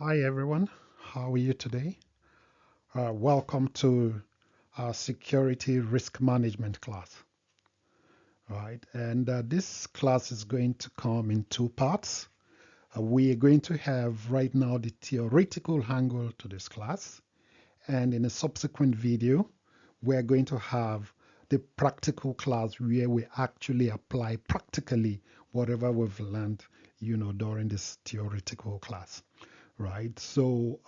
Hi everyone, how are you today? Welcome to our security risk management class. Right, and this class is going to come in two parts. We are going to have right now the theoretical angle to this class, and in a subsequent video, we're going to have the practical class where we actually apply practically whatever we've learned, during this theoretical class. Right, so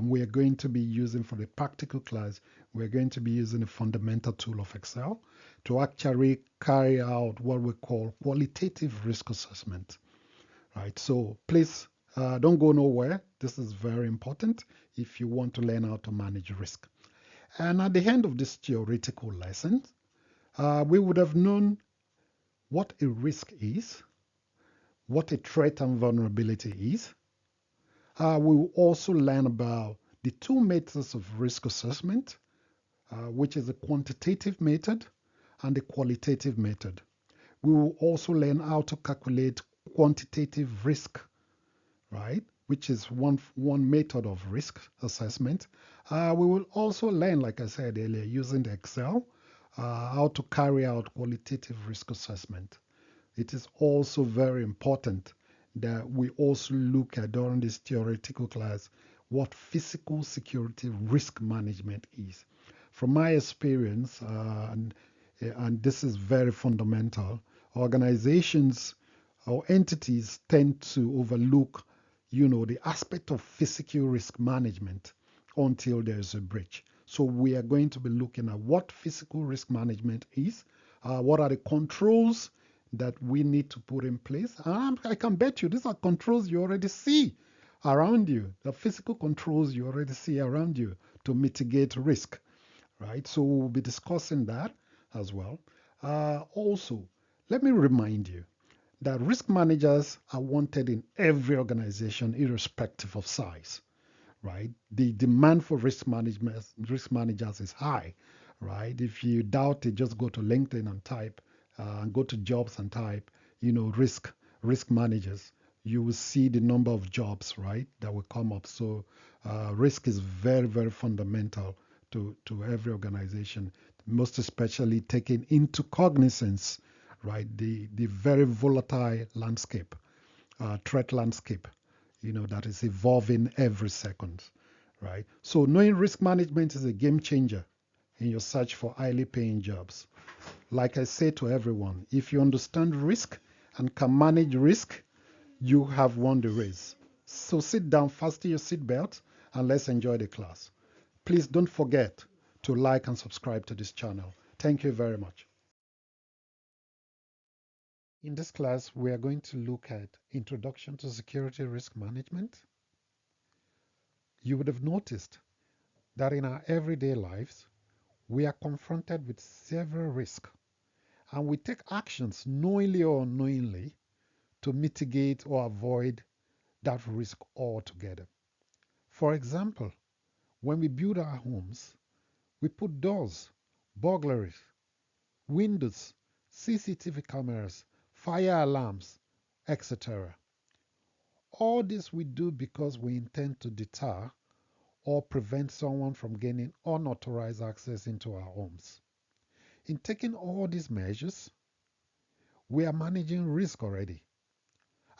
we are going to be using for the practical class, we're going to be using a fundamental tool of Excel to actually carry out what we call qualitative risk assessment. Right, so please don't go nowhere. This is very important if you want to learn how to manage risk. And at the end of this theoretical lesson, we would have known what a risk is, what a threat and vulnerability is. We will also learn about the two methods of risk assessment, which is the quantitative method and the qualitative method. We will also learn how to calculate quantitative risk, right, which is one method of risk assessment. We will also learn, like I said earlier, using the Excel, how to carry out qualitative risk assessment. It is also very important that we also look at during this theoretical class what physical security risk management is. From my experience, and this is very fundamental, organizations or entities tend to overlook, the aspect of physical risk management until there's a breach. So we are going to be looking at what physical risk management is, what are the controls that we need to put in place. I can bet you these are controls you already see around you, the physical controls you already see around you to mitigate risk, right? So we'll be discussing that as well. Also, let me remind you that risk managers are wanted in every organization, irrespective of size, right? The demand for risk managers is high, right? If you doubt it, just go to LinkedIn and type, and go to jobs and type, risk managers. You will see the number of jobs, right, that will come up. So risk is very, very fundamental to every organization, most especially taking into cognizance, right, the very volatile landscape, threat landscape, that is evolving every second, right? So knowing risk management is a game changer in your search for highly paying jobs. Like I say to everyone, if you understand risk and can manage risk, you have won the race. So sit down, fasten your seatbelt, and let's enjoy the class. Please don't forget to like and subscribe to this channel. Thank you very much. In this class, we are going to look at Introduction to Security Risk Management. You would have noticed that in our everyday lives, we are confronted with several risks, and we take actions knowingly or unknowingly to mitigate or avoid that risk altogether. For example, when we build our homes, we put doors, burglaries, windows, CCTV cameras, fire alarms, etc. All this we do because we intend to deter or prevent someone from gaining unauthorized access into our homes. In taking all these measures, we are managing risk already.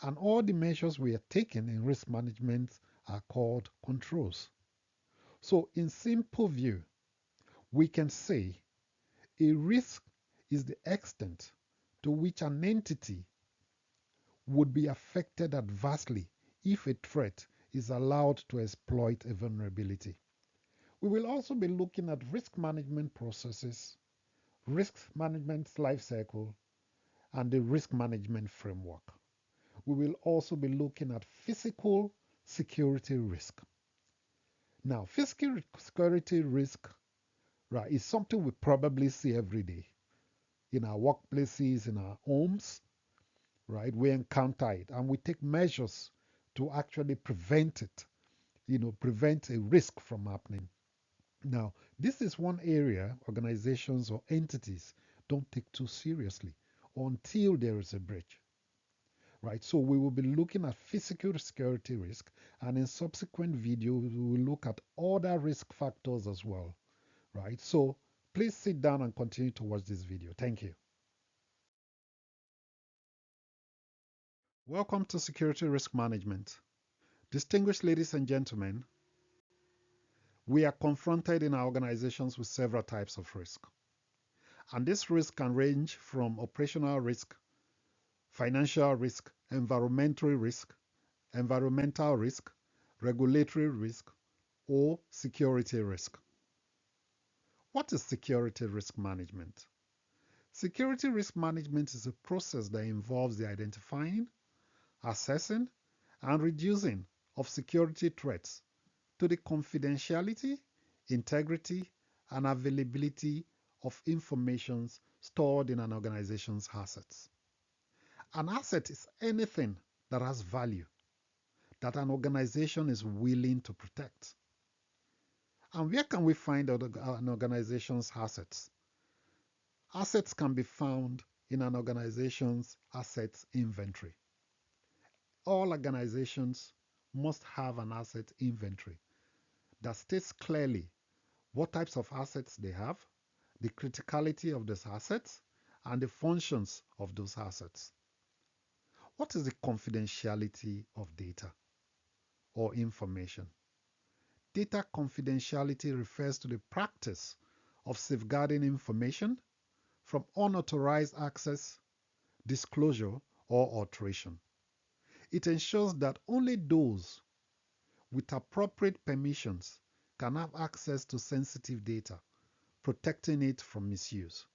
And all the measures we are taking in risk management are called controls. So, in simple view, we can say a risk is the extent to which an entity would be affected adversely if a threat is allowed to exploit a vulnerability. We will also be looking at risk management processes, risk management life cycle, and the risk management framework. We will also be looking at physical security risk. Now, physical security risk, right, is something we probably see every day in our workplaces, in our homes, right? We encounter it and we take measures to actually prevent it, prevent a risk from happening. Now, this is one area organizations or entities don't take too seriously until there is a breach. right? So we will be looking at physical security risk, and in subsequent videos, we will look at other risk factors as well, right? So please sit down and continue to watch this video. Thank you. Welcome to Security Risk Management. Distinguished ladies and gentlemen, we are confronted in our organizations with several types of risk. And this risk can range from operational risk, financial risk, environmental risk, regulatory risk, or security risk. What is security risk management? Security risk management is a process that involves the identifying, assessing, and reducing of security threats to the confidentiality, integrity, and availability of information stored in an organization's assets. An asset is anything that has value that an organization is willing to protect. And where can we find an organization's assets? Assets can be found in an organization's assets inventory. All organizations must have an asset inventory that states clearly what types of assets they have, the criticality of those assets, and the functions of those assets. What is the confidentiality of data or information? Data confidentiality refers to the practice of safeguarding information from unauthorized access, disclosure, or alteration. It ensures that only those with appropriate permissions can have access to sensitive data, protecting it from misuse.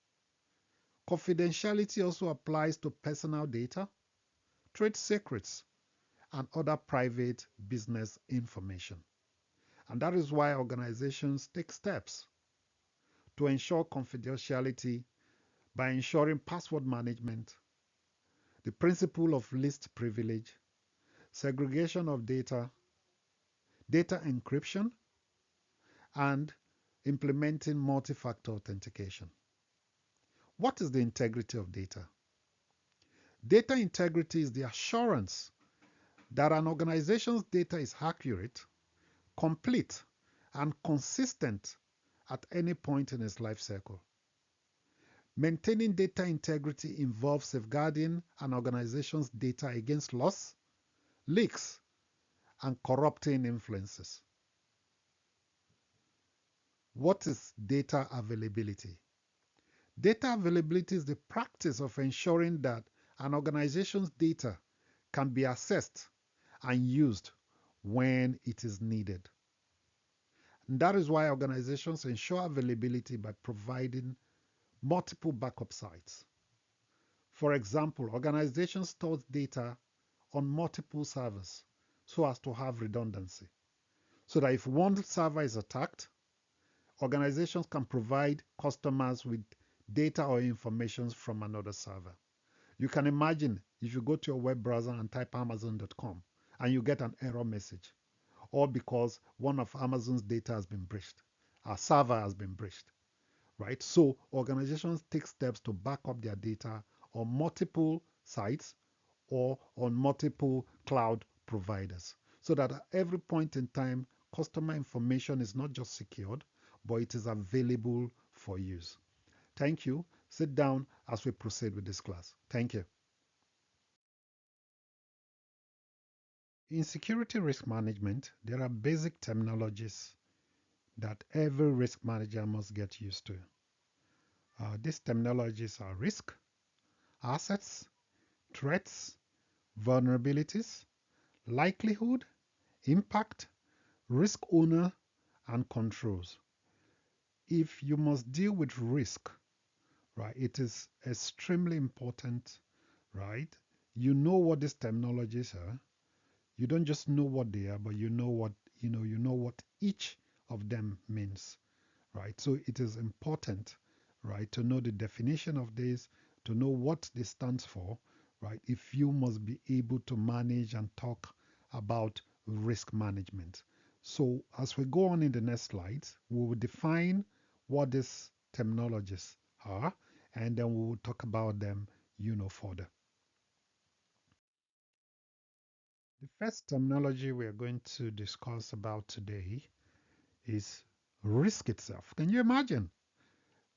Confidentiality also applies to personal data, trade secrets, and other private business information. And that is why organizations take steps to ensure confidentiality by ensuring password management, the principle of least privilege, segregation of data, data encryption, and implementing multi-factor authentication. What is the integrity of data? Data integrity is the assurance that an organization's data is accurate, complete, and consistent at any point in its life cycle. Maintaining data integrity involves safeguarding an organization's data against loss, leaks, and corrupting influences. What is data availability? Data availability is the practice of ensuring that an organization's data can be accessed and used when it is needed. And that is why organizations ensure availability by providing multiple backup sites. For example, organizations store data on multiple servers so as to have redundancy, so that if one server is attacked, organizations can provide customers with data or information from another server. You can imagine if you go to your web browser and type amazon.com and you get an error message, or because one of Amazon's data has been breached, a server has been breached, right? So organizations take steps to back up their data on multiple sites or on multiple cloud providers, so that at every point in time, customer information is not just secured, but it is available for use. Thank you. Sit down as we proceed with this class. Thank you. In security risk management, there are basic terminologies that every risk manager must get used to. These terminologies are risk, assets, threats, vulnerabilities, likelihood, impact, risk owner, and controls. If you must deal with risk, right, it is extremely important, right? You know what these terminologies are. You don't just know what they are, but you know what each of them means, right? So it is important, right, to know the definition of this, to know what this stands for, right? If you must be able to manage and talk about risk management. So as we go on in the next slides, we will define what these terminologies are, and then we will talk about them, further. The first terminology we are going to discuss about today is risk itself. Can you imagine?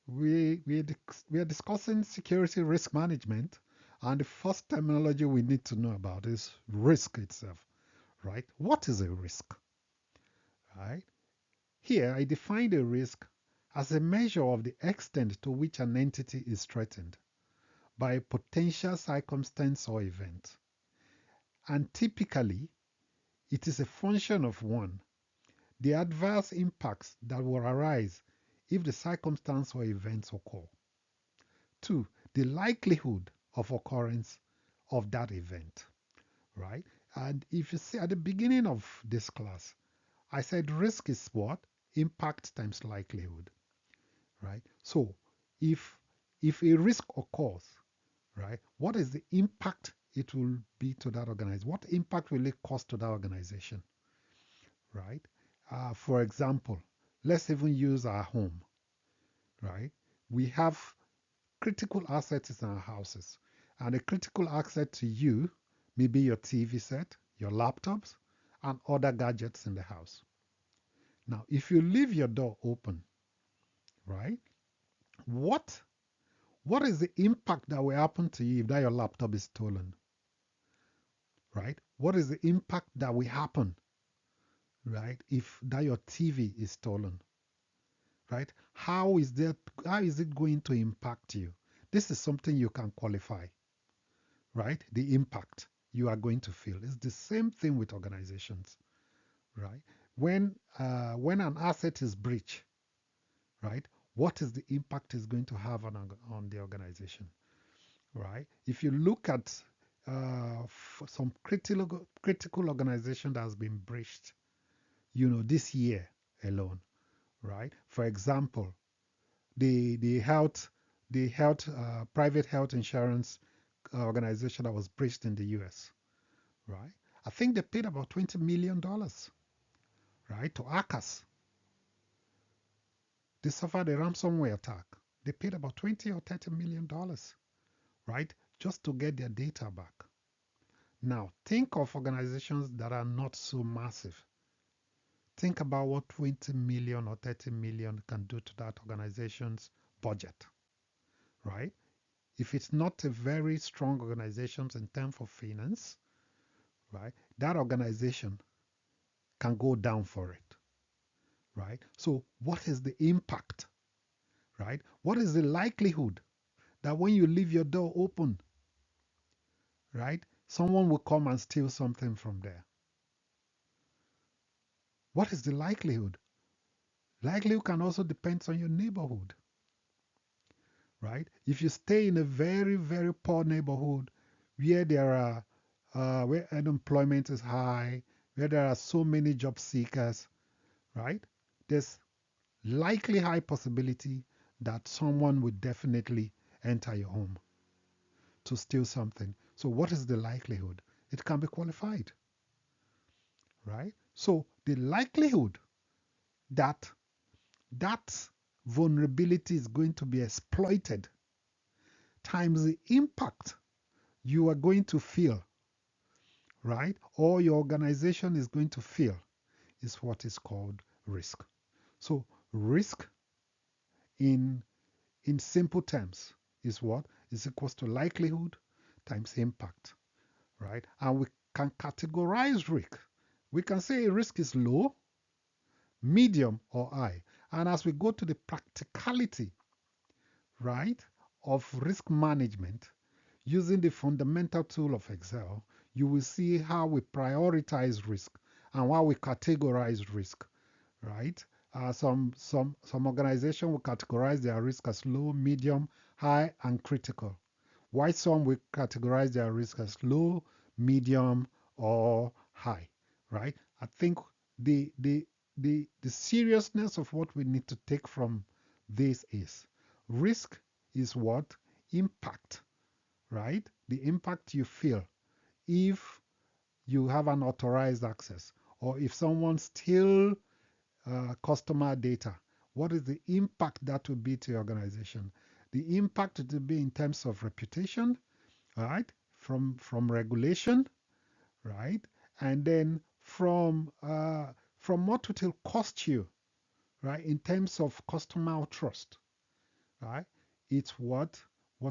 We are discussing security risk management, and the first terminology we need to know about is risk itself, right? What is a risk, right? Here, I define a risk as a measure of the extent to which an entity is threatened by a potential circumstance or event. And typically, it is a function of one, the adverse impacts that will arise if the circumstance or events occur. Two, the likelihood of occurrence of that event, right? And if you see at the beginning of this class, I said risk is what? Impact times likelihood, right? So if a risk occurs, right, what is the impact it will be to that organization? What impact will it cause to that organization, right? For example, let's even use our home, right? We have critical assets in our houses, and a critical asset to you may be your TV set, your laptops, and other gadgets in the house. Now, if you leave your door open, right, what what is the impact that will happen to you if that your laptop is stolen, right? What is the impact that will happen, right, if that your TV is stolen, right? How is it going to impact you? This is something you can qualify, right? The impact you are going to feel. It's the same thing with organizations, right? When an asset is breached, right? What is the impact it's going to have on the organization, right? If you look at some critical organization that has been breached, this year alone, right? For example, the health private health insurance organization that was breached in the U.S., right? I think they paid about $20 million, right, to hackers. They suffered a ransomware attack. They paid about 20 or $30 million, right, just to get their data back. Now, think of organizations that are not so massive. Think about what 20 million or 30 million can do to that organization's budget, right? If it's not a very strong organization in terms of finance, right, that organization can go down for it, right? So, what is the impact, right? What is the likelihood that when you leave your door open, right, someone will come and steal something from there? What is the likelihood? Likelihood can also depend on your neighborhood, right? If you stay in a very, very poor neighborhood where there are where unemployment is high, where there are so many job seekers, right? There's likely high possibility that someone would definitely enter your home to steal something. So what is the likelihood? It can be qualified, right? So the likelihood that that vulnerability is going to be exploited times the impact you are going to feel, right? Or your organization is going to feel is what is called risk. So risk in simple terms is what is equals to likelihood times impact, right? And we can categorize risk. We can say risk is low, medium, or high. And as we go to the practicality, right, of risk management using the fundamental tool of Excel, you will see how we prioritize risk and how we categorize risk, right? Some organization will categorize their risk as low, medium, high, and critical. While some will categorize their risk as low, medium, or high, right? I think the seriousness of what we need to take from this is risk is what? Impact, right? The impact you feel if you have unauthorized access or if someone steals customer data. What is the impact that will be to your organization? The impact will be in terms of reputation, right? From regulation, right? And then from what it will cost you, right, in terms of customer trust, right, it's what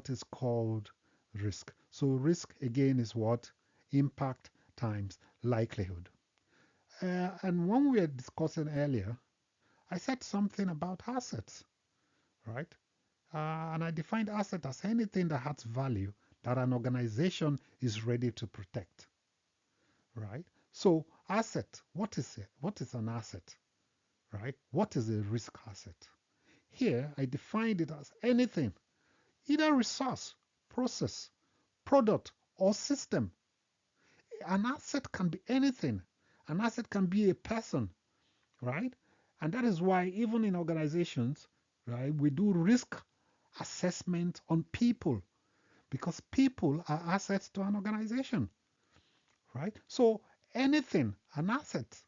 is called risk. So risk again is what? Impact times likelihood. And when we were discussing earlier, I said something about assets, right? And I defined asset as anything that has value that an organization is ready to protect, right? So asset, what is it? What is an asset, right? What is a risk asset? Here, I defined it as anything, either resource, process, product, or system. An asset can be anything. An asset can be a person, right? And that is why even in organizations, right, we do risk assessment on people because people are assets to an organization, right? So anything, an asset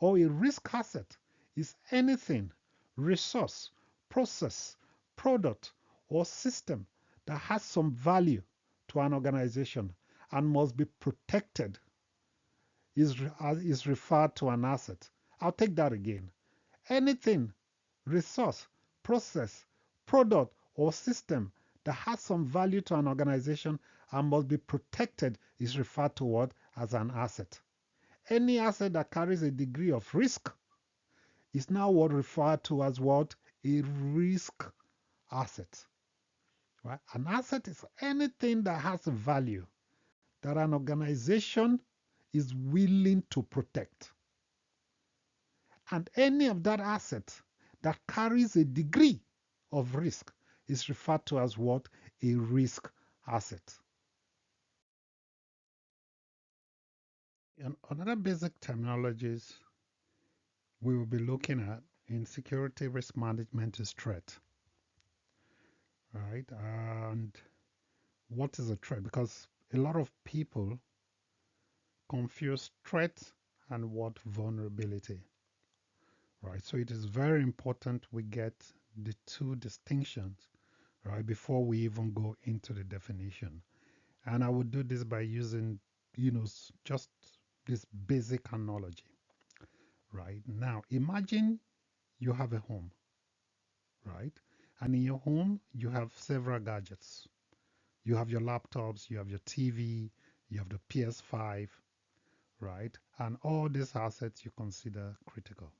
or a risk asset is anything, resource, process, product, or system that has some value to an organization and must be protected is referred to an asset. I'll take that again. Anything, resource, process, product, or system that has some value to an organization and must be protected is referred to what? As an asset. Any asset that carries a degree of risk is now what referred to as what? A risk asset. Right? An asset is anything that has a value that an organization is willing to protect. And any of that asset that carries a degree of risk is referred to as what? A risk asset. And another basic terminologies we will be looking at in security risk management is threat. Right? And what is a threat? Because a lot of people confuse threat and what vulnerability. Right? So it is very important we get the two distinctions, right, before we even go into the definition. And I would do this by using, just this basic analogy. Right? Now, imagine you have a home, right? And in your home, you have several gadgets. You have your laptops, you have your TV, you have the PS5, right? And all these assets you consider critical.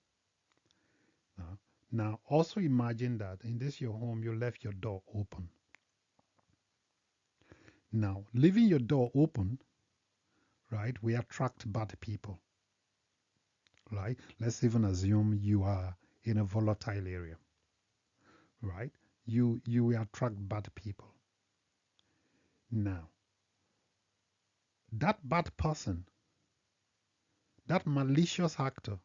Now, also imagine that in this your home, you left your door open. Now, leaving your door open, right, we attract bad people, right? Let's even assume you are in a volatile area, right? You will attract bad people. Now, that bad person, that malicious actor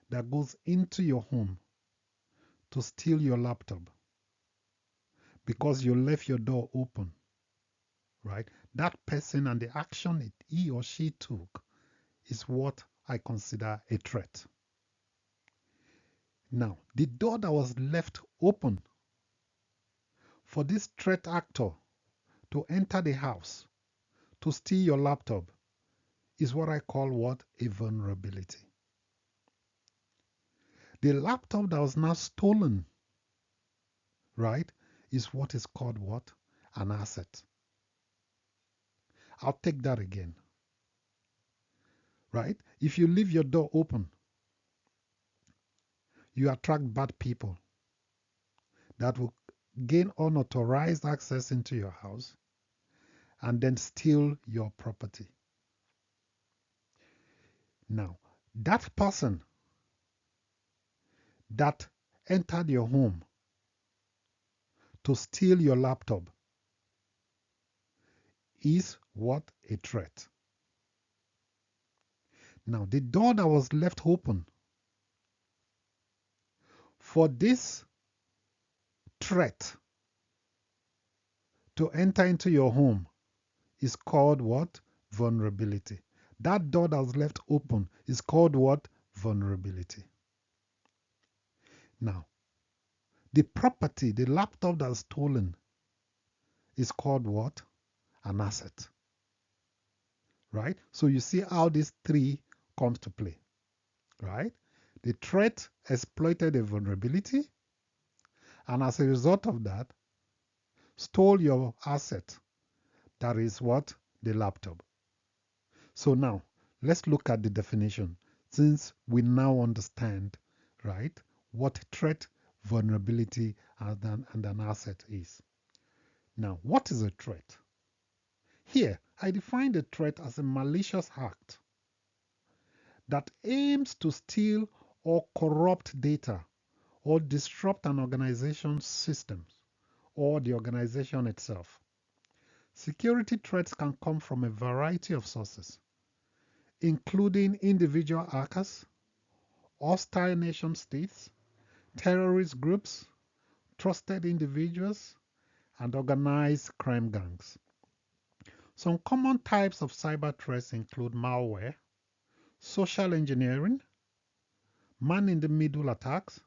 that goes into your home to steal your laptop because you left your door open, right? That person and the action he or she took is what I consider a threat. Now, the door that was left open for this threat actor to enter the house to steal your laptop is what I call what? A vulnerability. The laptop that was now stolen, right, is what is called what? An asset. I'll take that again. Right? If you leave your door open, you attract bad people that will gain unauthorized access into your house and then steal your property. Now, that person that entered your home to steal your laptop is what? A threat. Now, the door that was left open for this threat to enter into your home is called what? Vulnerability. That door that was left open is called what? Vulnerability. Now, the property, the laptop that's stolen is called what? An asset. right? So you see how these three comes to play, right? The threat exploited a vulnerability, and as a result of that, stole your asset. That is what? The laptop. So now, let's look at the definition, since we now understand, right, what threat, vulnerability, and an asset is. Now, what is a threat? Here, I define the threat as a malicious act that aims to steal or corrupt data or disrupt an organization's systems or the organization itself. Security threats can come from a variety of sources, including individual hackers, hostile nation states, terrorist groups, trusted individuals, and organized crime gangs. Some common types of cyber threats include malware, social engineering, man-in-the-middle attacks,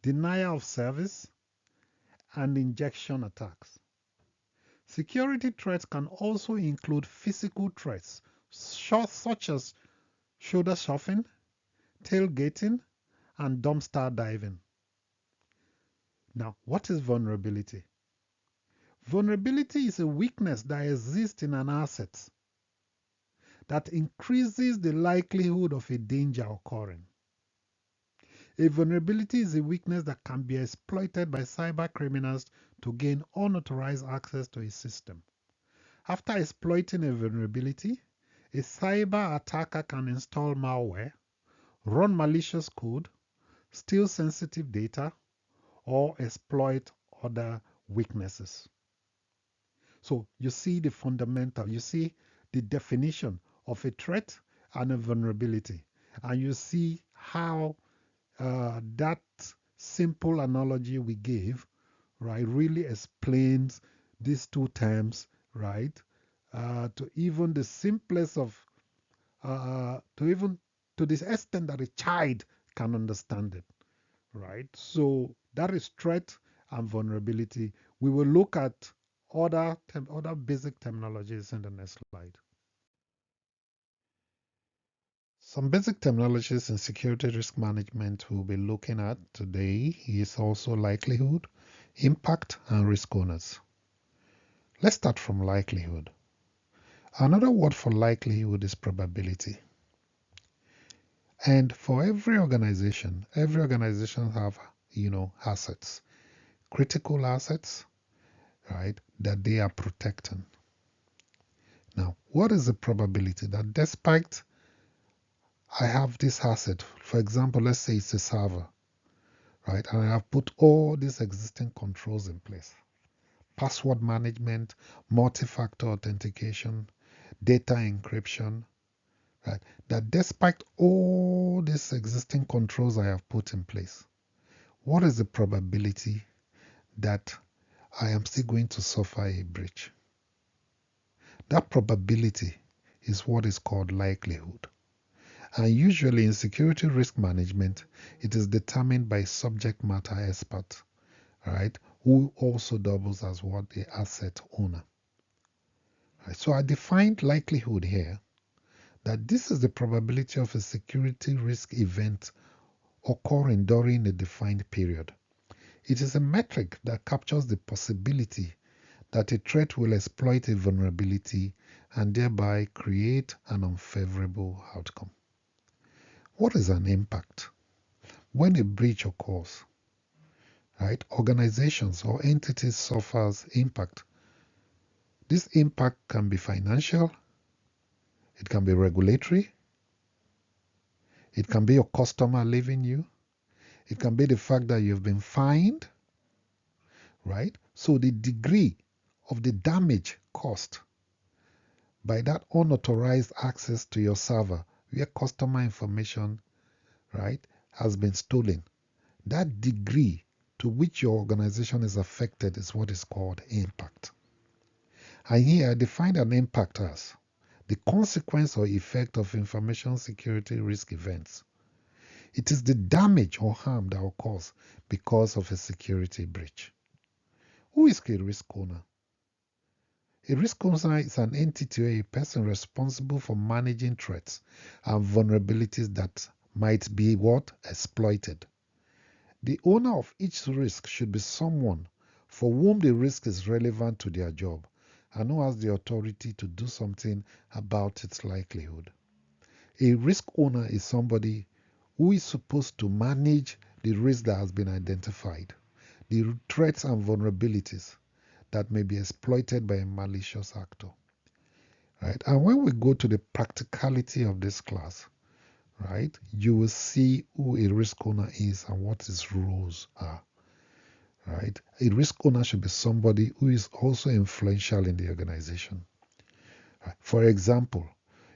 denial of service, and injection attacks. Security threats can also include physical threats, such as shoulder surfing, tailgating, and dumpster diving. Now, what is vulnerability? Vulnerability is a weakness that exists in an asset that increases the likelihood of a danger occurring. A vulnerability is a weakness that can be exploited by cyber criminals to gain unauthorized access to a system. After exploiting a vulnerability, a cyber attacker can install malware, run malicious code, steal sensitive data, or exploit other weaknesses. So you see the fundamental, you see the definition of a threat and a vulnerability, and you see how that simple analogy we gave, right, really explains these two terms, right, to even the simplest of, to even to this extent that a child can understand it, right? So that is threat and vulnerability. We will look at other basic terminologies in the next slide. Some basic terminologies in security risk management we'll be looking at today is also likelihood, impact, and risk owners. Let's start from likelihood. Another word for likelihood is probability. And for every organization have, assets, critical assets, right, that they are protecting. Now, what is the probability that despite I have this asset, for example, let's say it's a server, right, and I have put all these existing controls in place, password management, multi-factor authentication, data encryption, right, that despite all these existing controls I have put in place, what is the probability that I am still going to suffer a breach? That probability is what is called likelihood. And usually in security risk management, it is determined by subject matter expert, right, who also doubles as what the asset owner. Right, so I defined likelihood here that this is the probability of a security risk event occurring during a defined period. It is a metric that captures the possibility that a threat will exploit a vulnerability and thereby create an unfavorable outcome. What is an impact? When a breach occurs, right, organizations or entities suffers impact. This impact can be financial, it can be regulatory, it can be your customer leaving you, it can be the fact that you've been fined, right? So the degree of the damage caused by that unauthorized access to your server where customer information, right, has been stolen, that degree to which your organization is affected is what is called impact. And here I define an impact as the consequence or effect of information security risk events. It is the damage or harm that occurs because of a security breach. Who is a risk owner? A risk owner is an entity or a person responsible for managing threats and vulnerabilities that might be what? Exploited. The owner of each risk should be someone for whom the risk is relevant to their job and who has the authority to do something about its likelihood. A risk owner is somebody who is supposed to manage the risk that has been identified, the threats and vulnerabilities that may be exploited by a malicious actor. Right? And when we go to the practicality of this class, right, you will see who a risk owner is and what his roles are. Right? A risk owner should be somebody who is also influential in the organization. Right? For example,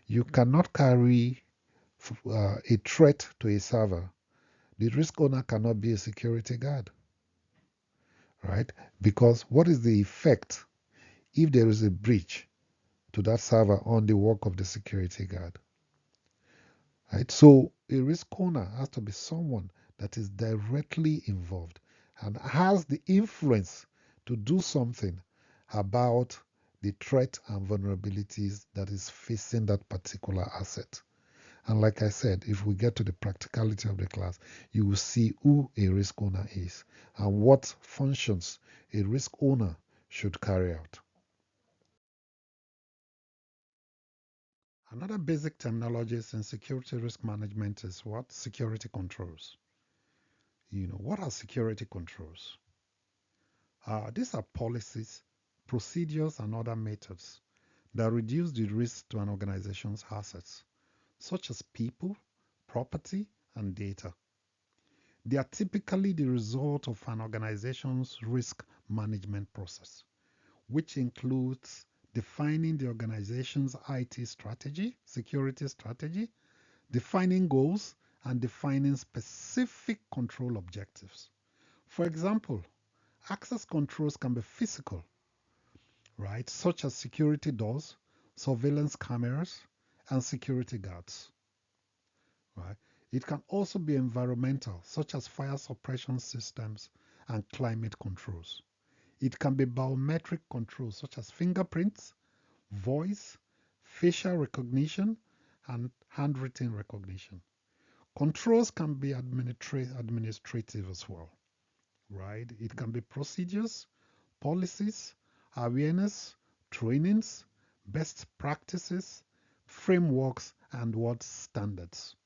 you cannot carry a threat to a server. The risk owner cannot be a security guard, right? Because what is the effect if there is a breach to that server on the work of the security guard, right? So a risk owner has to be someone that is directly involved and has the influence to do something about the threat and vulnerabilities that is facing that particular asset. And like I said, if we get to the practicality of the class, you will see who a risk owner is and what functions a risk owner should carry out. Another basic terminologies in security risk management is what? Security controls. What are security controls? These are policies, procedures, and other methods that reduce the risk to an organization's assets, such as people, property, and data. They are typically the result of an organization's risk management process, which includes defining the organization's IT strategy, security strategy, defining goals, and defining specific control objectives. For example, access controls can be physical, right, such as security doors, surveillance cameras, and security guards, right? It can also be environmental, such as fire suppression systems and climate controls. It can be biometric controls, such as fingerprints, voice, facial recognition, and handwritten recognition. Controls can be administrative as well, right? It can be procedures, policies, awareness, trainings, best practices, frameworks, and what standards,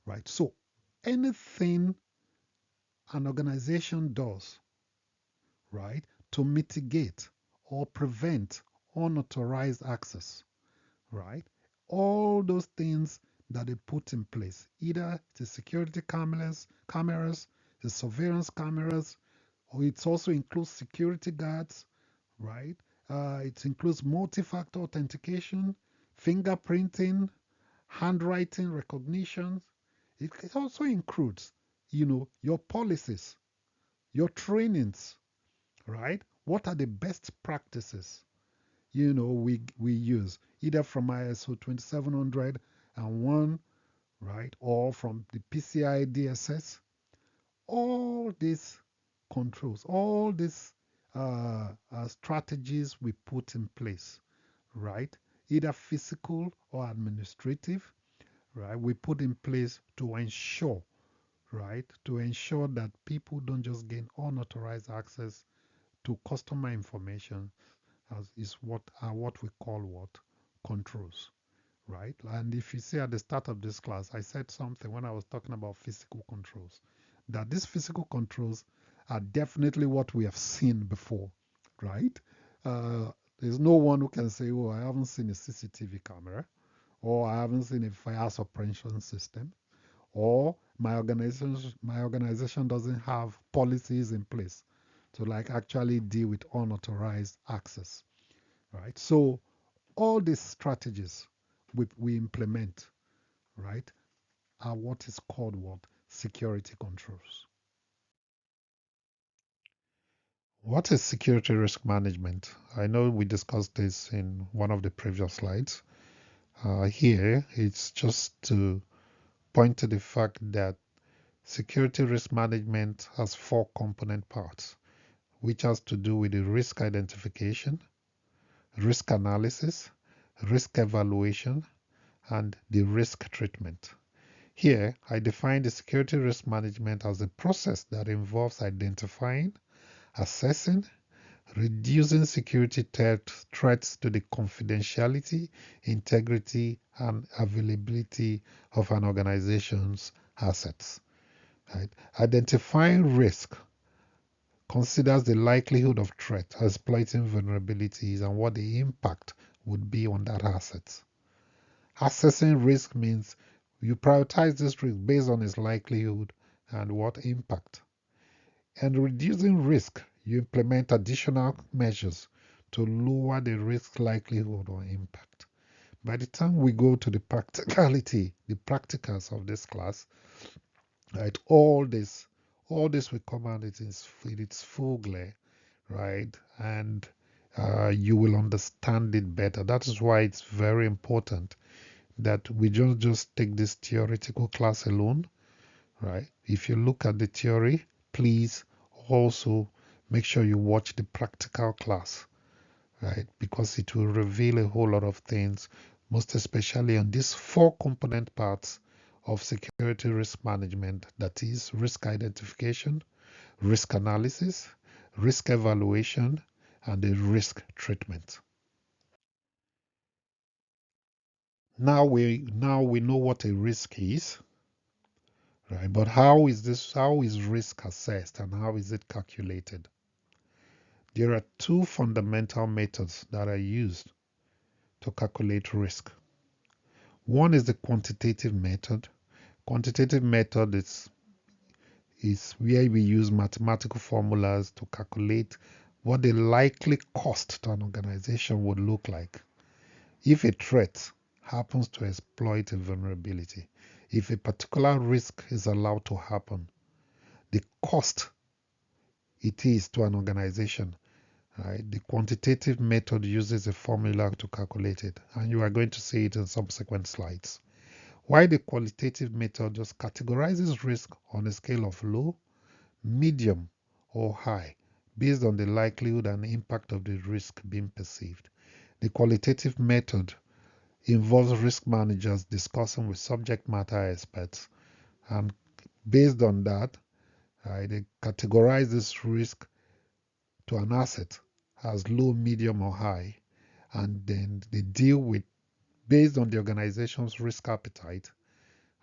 right? So anything an organization does, right, to mitigate or prevent unauthorized access, right? All those things that they put in place, either the security cameras, the surveillance cameras, or it also includes security guards, right? It includes multi-factor authentication, fingerprinting, handwriting recognition. It also includes, your policies, your trainings, right? What are the best practices, we use either from ISO 27001, right, or from the PCI DSS. All these controls, all these strategies we put in place, right, either physical or administrative, right, we put in place to ensure, right, to ensure that people don't just gain unauthorized access to customer information, as is what we call what controls, right? And if you see at the start of this class, I said something when I was talking about physical controls, that these physical controls are definitely what we have seen before, right? Uh, there's no one who can say, oh, I haven't seen a CCTV camera, or I haven't seen a fire suppression system, or my organization doesn't have policies in place to like actually deal with unauthorized access, right? So all these strategies we implement, right, are what is called what? Security controls. What is security risk management? I know we discussed this in one of the previous slides. Here, it's just to point to the fact that security risk management has four component parts, which has to do with the risk identification, risk analysis, risk evaluation, and the risk treatment. Here, I define the security risk management as a process that involves identifying, assessing, reducing security threats to the confidentiality, integrity, and availability of an organization's assets. Right? Identifying risk considers the likelihood of threat, exploiting vulnerabilities, and what the impact would be on that asset. Assessing risk means you prioritize this risk based on its likelihood and what impact. And reducing risk, you implement additional measures to lower the risk likelihood or impact. By the time we go to the practicality, the practicals of this class, right, all this will come out in its full glare, right? And you will understand it better. That is why it's very important that we don't just take this theoretical class alone, right? If you look at the theory, please also make sure you watch the practical class, right? Because it will reveal a whole lot of things, most especially on these four component parts of security risk management, that is risk identification, risk analysis, risk evaluation, and the risk treatment. Now we know what a risk is, right? But how is risk assessed and how is it calculated? There are two fundamental methods that are used to calculate risk. One is the quantitative method. Quantitative method is where we use mathematical formulas to calculate what the likely cost to an organization would look like if a threat happens to exploit a vulnerability. If a particular risk is allowed to happen, the cost it is to an organization, right? The quantitative method uses a formula to calculate it, and you are going to see it in subsequent slides. While the qualitative method just categorizes risk on a scale of low, medium, or high, based on the likelihood and impact of the risk being perceived. The qualitative method involves risk managers discussing with subject matter experts, and based on that, they categorize this risk to an asset as low, medium, or high, and then they deal with, based on the organization's risk appetite,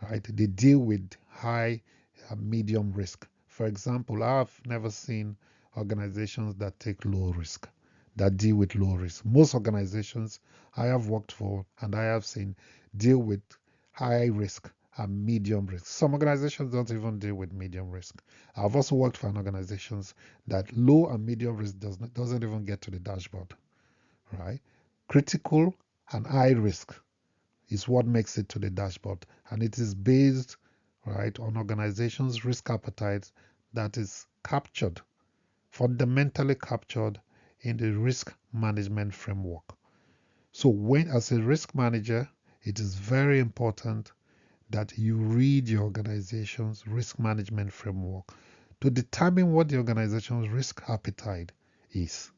right? They deal with high and medium risk. For example, I've never seen organizations that take low risk, that deal with low risk. Most organizations I have worked for and I have seen deal with high risk and medium risk. Some organizations don't even deal with medium risk. I've also worked for organizations that low and medium risk doesn't even get to the dashboard, right? Critical and high risk is what makes it to the dashboard, and it is based, right, on organizations' risk appetite that is captured, fundamentally captured in the risk management framework. So when, as a risk manager, it is very important that you read your organization's risk management framework to determine what the organization's risk appetite is.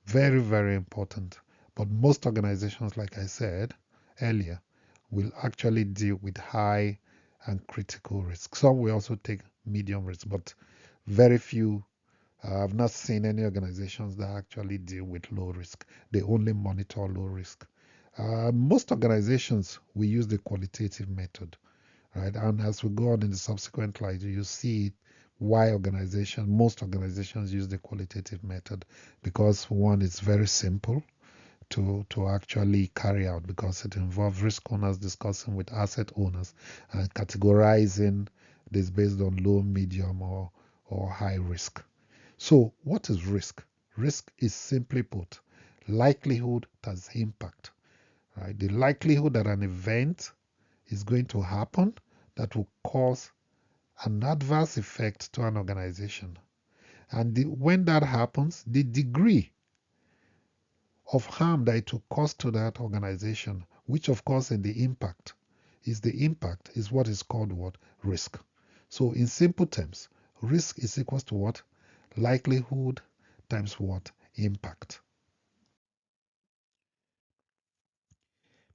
Very, very important. But most organizations, like I said earlier, will actually deal with high and critical risk. Some will also take medium risk, but very few. I've not seen any organizations that actually deal with low risk. They only monitor low risk. Most organizations will use the qualitative method, right? And as we go on in the subsequent slides, you see why most organizations use the qualitative method, because one, it's very simple to actually carry out, because it involves risk owners discussing with asset owners and categorizing this based on low, medium, or high risk. So what is risk? Risk is, simply put, likelihood has impact, right? The likelihood that an event is going to happen that will cause an adverse effect to an organization. And when that happens, the degree of harm that it will cause to that organization, which of course in the impact is what is called what? Risk. So in simple terms, risk is equals to what? Likelihood times what? Impact.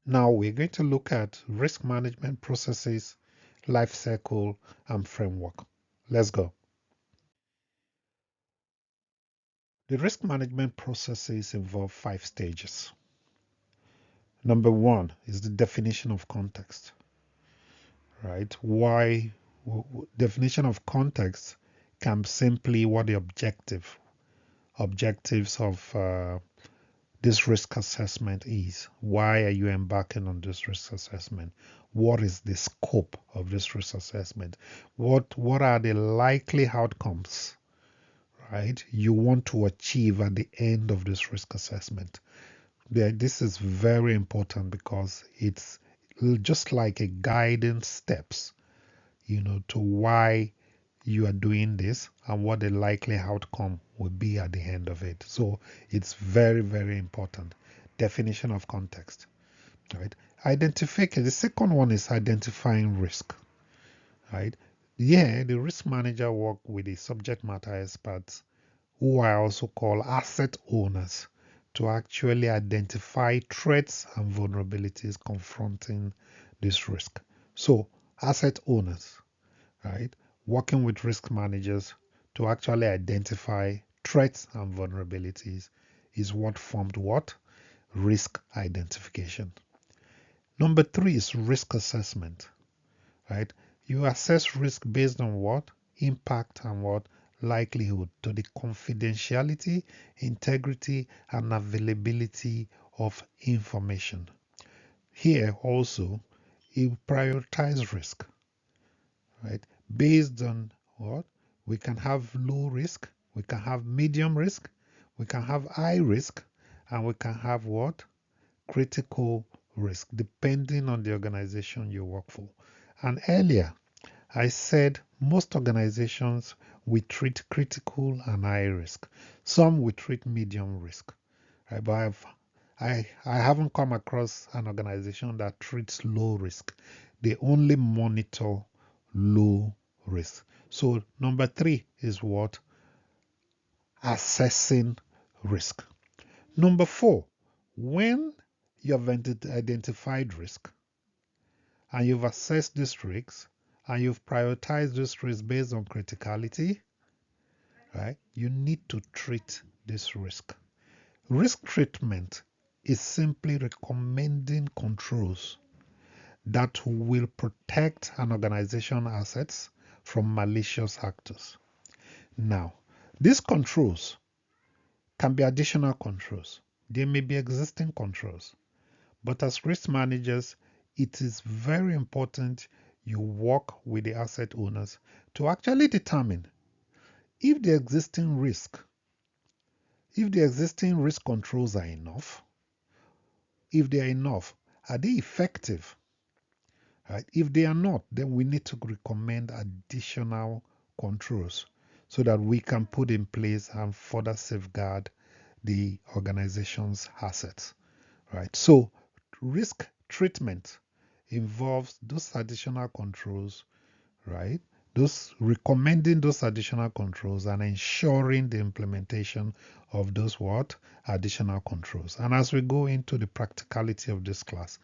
Now we're going to look at risk management processes, life cycle, and framework. Let's go. The risk management processes involve 5 stages. Number 1 is the definition of context, right? Why definition of context can simply what the objectives of this risk assessment is. Why are you embarking on this risk assessment? What is the scope of this risk assessment? What are the likely outcomes, right, you want to achieve at the end of this risk assessment? This is very important because it's just like a guiding steps, to why you are doing this and what the likely outcome will be at the end of it. So it's very, very important. Definition of context, right? Identification. The second one is identifying risk, right? Yeah, the risk manager work with the subject matter experts, who I also call asset owners, to actually identify threats and vulnerabilities confronting this risk. So asset owners, right? Working with risk managers to actually identify threats and vulnerabilities is what formed what? Risk identification. Number 3 is risk assessment, right? You assess risk based on what? Impact and what? Likelihood to the confidentiality, integrity, and availability of information. Here also, you prioritize risk, right? Based on what? We can have low risk, we can have medium risk, we can have high risk, and we can have what? Critical risk, depending on the organization you work for. And earlier, I said most organizations we treat critical and high risk. Some we treat medium risk. Right? But I haven't come across an organization that treats low risk. They only monitor low risk. So number 3 is what? Assessing risk. Number 4, when you have identified risk and you've assessed these risks and you've prioritized these risks based on criticality, right? You need to treat this risk. Risk treatment is simply recommending controls that will protect an organization's assets from malicious actors. Now, these controls can be additional controls. They may be existing controls. But as risk managers, it is very important you work with the asset owners to actually determine if the existing risk controls are enough. If they are enough, are they effective? Right? If they are not, then we need to recommend additional controls so that we can put in place and further safeguard the organization's assets. Right? So risk treatment involves those additional controls, right? Those recommending those additional controls and ensuring the implementation of those what? Additional controls. And as we go into the practicality of this class,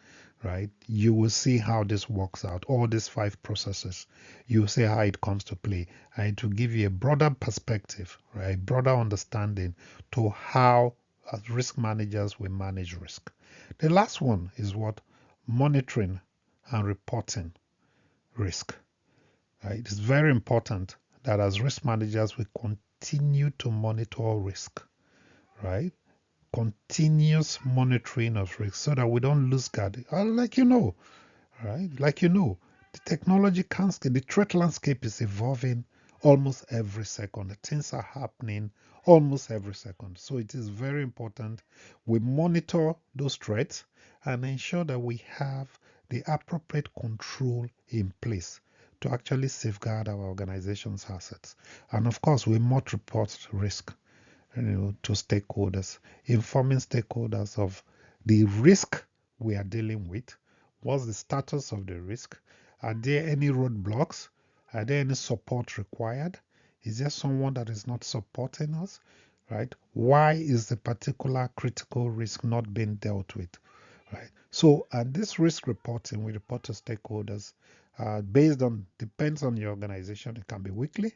right, you will see how this works out. All these 5 processes, you will see how it comes to play. And to give you a broader perspective, right, broader understanding to how as risk managers we manage risk. The last one is what? Monitoring and reporting risk. Right? It is very important that as risk managers we continue to monitor risk, right? Continuous monitoring of risk so that we don't lose guard. Right? The technology landscape, the threat landscape is evolving almost every second. Things are happening almost every second. So it is very important we monitor those threats and ensure that we have the appropriate control in place to actually safeguard our organization's assets. And of course, we must report risk, to stakeholders, informing stakeholders of the risk we are dealing with. What's the status of the risk? Are there any roadblocks? Are there any support required? Is there someone that is not supporting us? Right? Why is the particular critical risk not being dealt with? Right? So, and this risk reporting we report to stakeholders depends on your organization. It can be weekly,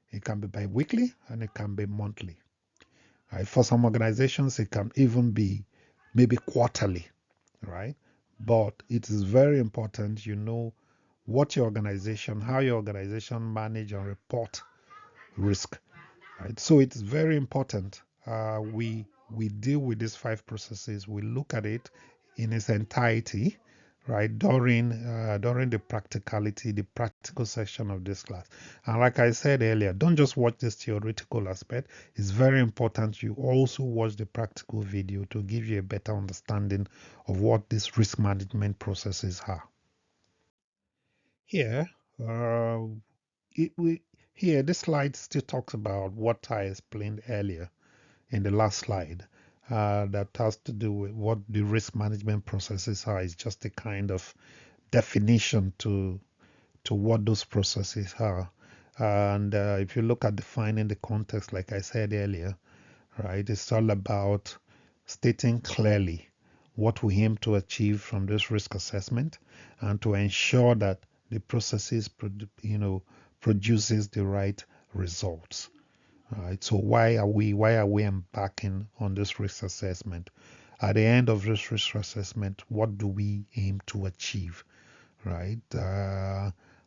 it can be bi-weekly, and it can be monthly. Right? For some organizations, it can even be maybe quarterly, right? But it is very important you know what your organization, how your organization manage and report risk, right? So it's very important we deal with these 5 processes. We look at it in its entirety, right? During the practical section of this class. And like I said earlier, don't just watch this theoretical aspect. It's very important you also watch the practical video to give you a better understanding of what these risk management processes are. Here, uh, it, we, here this slide still talks about what I explained earlier in the last slide. That has to do with what the risk management processes are. It's just a kind of definition to what those processes are. And if you look at defining the context, like I said earlier, right, it's all about stating clearly what we aim to achieve from this risk assessment and to ensure that the processes produces the right results. Right. So why are we embarking on this risk assessment? At the end of this risk assessment, what do we aim to achieve? Right?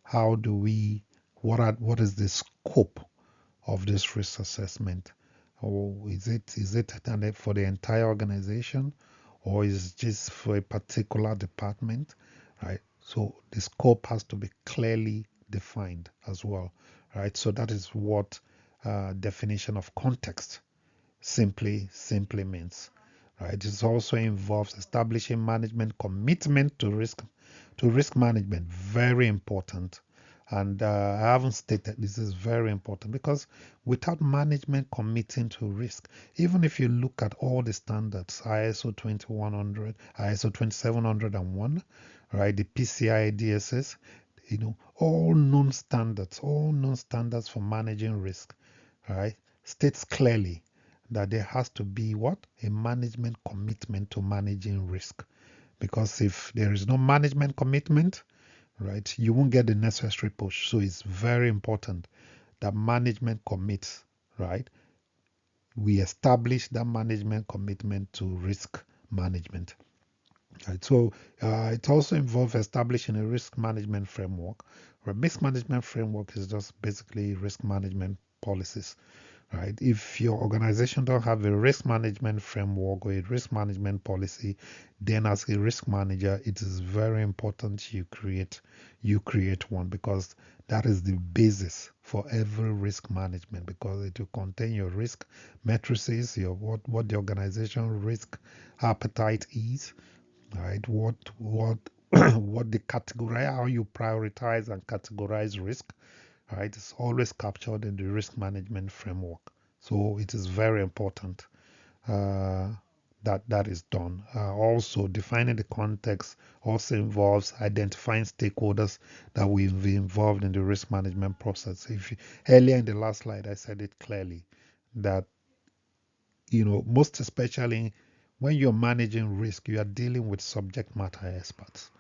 How do we? What is the scope of this risk assessment? Or is it for the entire organization, or is it just for a particular department? Right. So the scope has to be clearly defined as well. Right. So that is what definition of context simply means. Right? It also involves establishing management commitment to risk management. Very important. And I haven't stated this is very important because without management committing to risk, even if you look at all the standards, ISO 2100, ISO 2701, right, the PCI DSS, all known standards for managing risk, right, states clearly that there has to be what? A management commitment to managing risk. Because if there is no management commitment, right, you won't get the necessary push. So it's very important that management commits, right? We establish that management commitment to risk management. Right. So it also involves establishing a risk management framework. A risk management framework is just basically risk management policies, right? If your organization don't have a risk management framework or a risk management policy, then as a risk manager, it is very important you create one, because that is the basis for every risk management, because it will contain your risk matrices, your what the organization risk appetite is, right? What what the category, how you prioritize and categorize risk, right? It's always captured in the risk management framework. So it is very important uh, that is done. Also, defining the context also involves identifying stakeholders that will be involved in the risk management process. Earlier in the last slide, I said it clearly that most especially when you're managing risk, you are dealing with subject matter experts,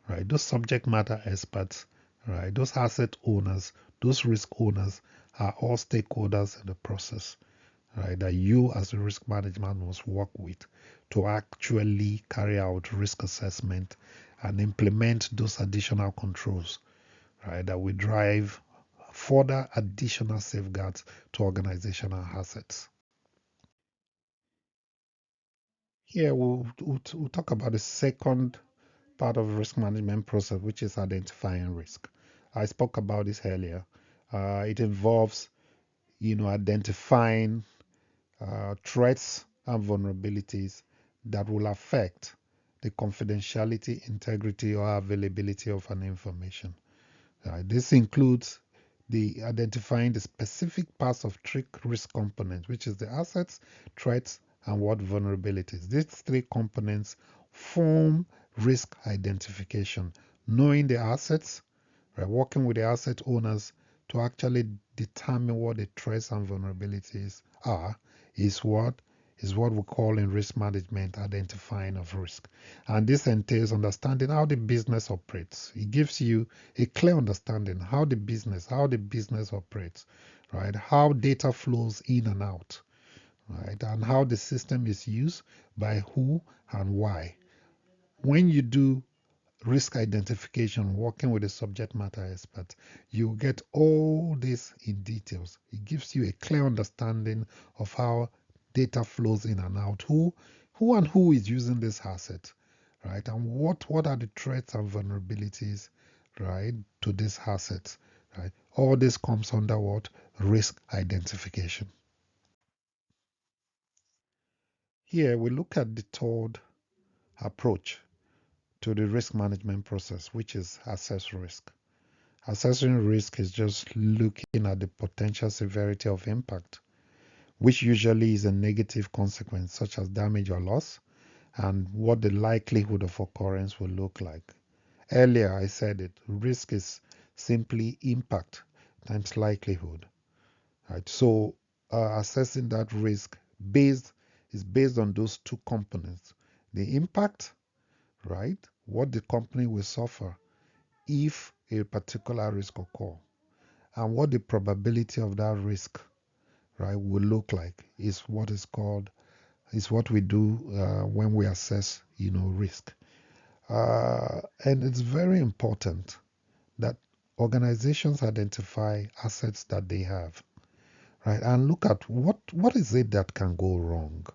right? Those subject matter experts, right? Those asset owners, those risk owners are all stakeholders in the process, right? That you as a risk management must work with to actually carry out risk assessment and implement those additional controls, right? That will drive further additional safeguards to organizational assets. Here we'll talk about the second part of risk management process, which is identifying risk. I spoke about this earlier. It involves, identifying threats and vulnerabilities that will affect the confidentiality, integrity, or availability of an information. This includes the identifying the specific parts of risk components, which is the assets, threats, and what vulnerabilities. These three components form risk identification. Knowing the assets, right, working with the asset owners to actually determine what the threats and vulnerabilities are, is what is what we call in risk management identifying of risk. And this entails understanding how the business operates. It gives you a clear understanding how the business operates, right? How data flows in and out, right? And how the system is used by who and why. When you do risk identification working with a subject matter expert, you get all this in details. It gives you a clear understanding of how data flows in and out, who is using this asset, right? And what are the threats and vulnerabilities, right, to this asset, right? All this comes under what? Risk identification. Here we look at the third approach to the risk management process, which is assess risk. Assessing risk is just looking at the potential severity of impact, which usually is a negative consequence, such as damage or loss, and what the likelihood of occurrence will look like. Earlier, I said it, risk is simply impact times likelihood. Right? So, assessing that risk is based on those two components: the impact, right? What the company will suffer if a particular risk occur, and what the probability of that risk, right, will look like is what we do when we assess, risk. And it's very important that organizations identify assets that they have, right, and look at what is it that can go wrong,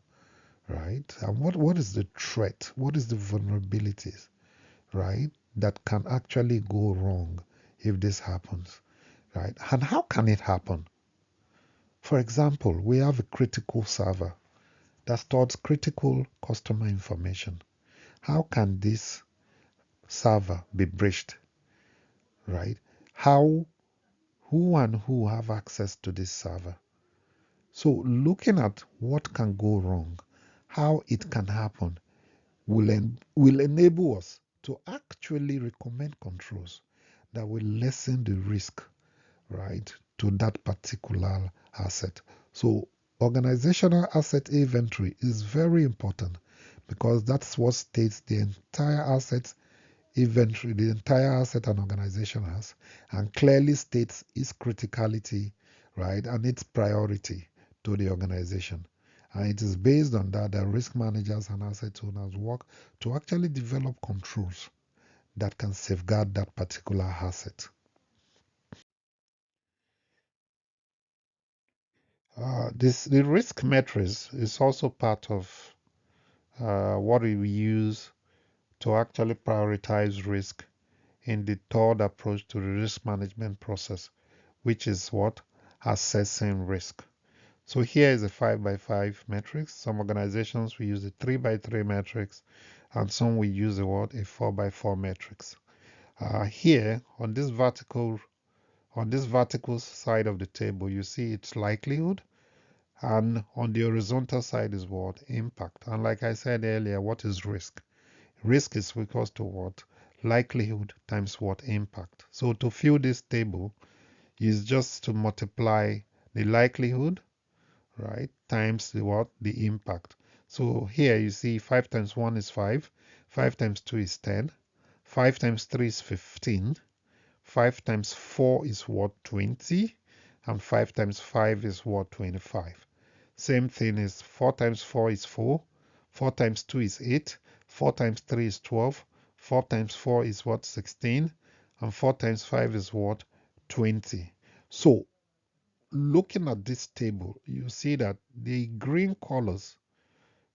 right, and what is the threat, what is the vulnerabilities, right, that can actually go wrong if this happens, right, and how can it happen? For example, we have a critical server that stores critical customer information. How can this server be breached, right? Who and who have access to this server? So looking at what can go wrong, how it can happen, will enable us to actually recommend controls that will lessen the risk, right, to that particular asset. So organizational asset inventory is very important because that's what states the entire asset inventory, the entire asset an organization has, and clearly states its criticality, right, and its priority to the organization. And it is based on that that risk managers and asset owners work to actually develop controls that can safeguard that particular asset. The risk matrix is also part of what we use to actually prioritize risk in the third approach to the risk management process, which is what? Assessing risk. So here is a 5x5 matrix. Some organizations will use a 3x3 matrix, and some will use a 4x4 matrix. Here on this vertical side of the table, you see its likelihood, and on the horizontal side is what? Impact. And like I said earlier, what is risk? Risk is equals to what? Likelihood times what? Impact. So to fill this table is just to multiply the likelihood, right, times the what? The impact. So here you see 5 times 1 is 5, 5 times 2 is 10, 5 times 3 is 15, 5 times 4 is what? 20, and 5 times 5 is what? 25. Same thing is 4 times 4 is 4, 4 times 2 is 8, 4 times 3 is 12, 4 times 4 is what? 16, and 4 times 5 is what? 20. So looking at this table, you see that the green colors,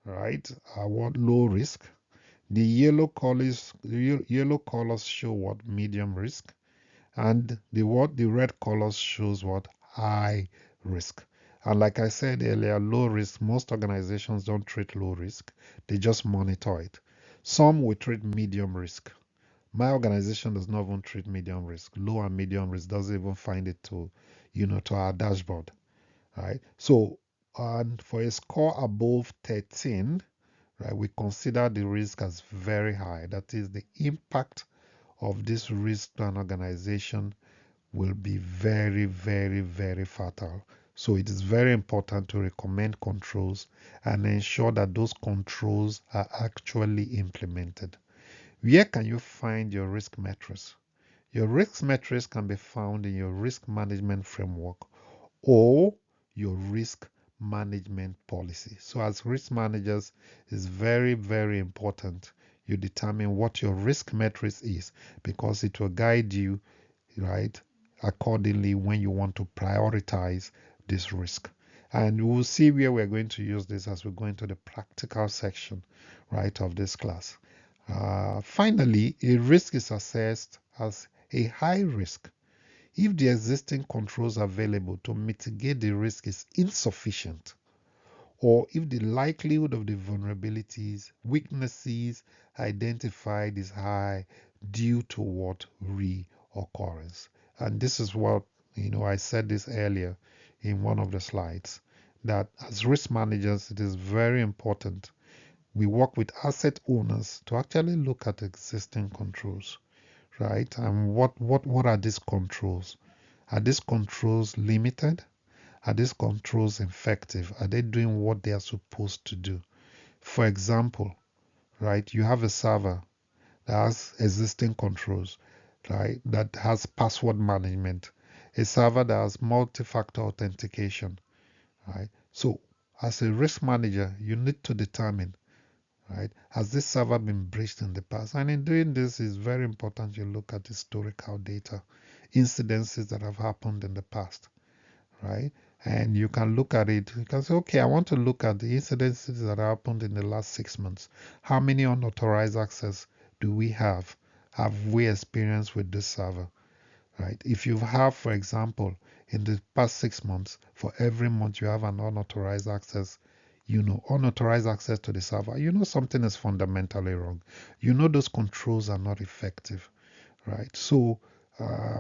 right, are what? Low risk. The yellow colors show what? Medium risk. And the red colors shows what? High risk. And like I said earlier, low risk, most organizations don't treat low risk, they just monitor it. Some will treat medium risk. My organization does not even treat medium risk. Low and medium risk doesn't even find it to our dashboard. Right? So, and for a score above 13, right, we consider the risk as very high. That is, the impact of this risk to an organization will be very, very, very fatal. So it is very important to recommend controls and ensure that those controls are actually implemented. Where can you find your risk matrix? Your risk matrix can be found in your risk management framework or your risk management policy. So as risk managers, it's very, very important you determine what your risk matrix is, because it will guide you, right, accordingly when you want to prioritize this risk. And we'll see where we're going to use this as we go into the practical section, right, of this class. Finally, a risk is assessed as a high risk if the existing controls available to mitigate the risk is insufficient, or if the likelihood of the vulnerabilities, weaknesses identified is high due to what reoccurrence. And this is what, I said this earlier in one of the slides, that as risk managers, it is very important we work with asset owners to actually look at existing controls, right? And what are these controls? Are these controls limited? Are these controls effective? Are they doing what they are supposed to do? For example, right, you have a server that has existing controls, right, that has password management, a server that has multi-factor authentication, right? So as a risk manager, you need to determine, right, has this server been breached in the past? And in doing this, it's very important you look at historical data, incidences that have happened in the past, right? And you can look at it. You can say, okay, I want to look at the incidences that happened in the last 6 months. How many unauthorized access do we have? Have we experienced with this server, right? If you have, for example, in the past 6 months, for every month you have an unauthorized access, unauthorized access to the server, something is fundamentally wrong. Those controls are not effective, right? So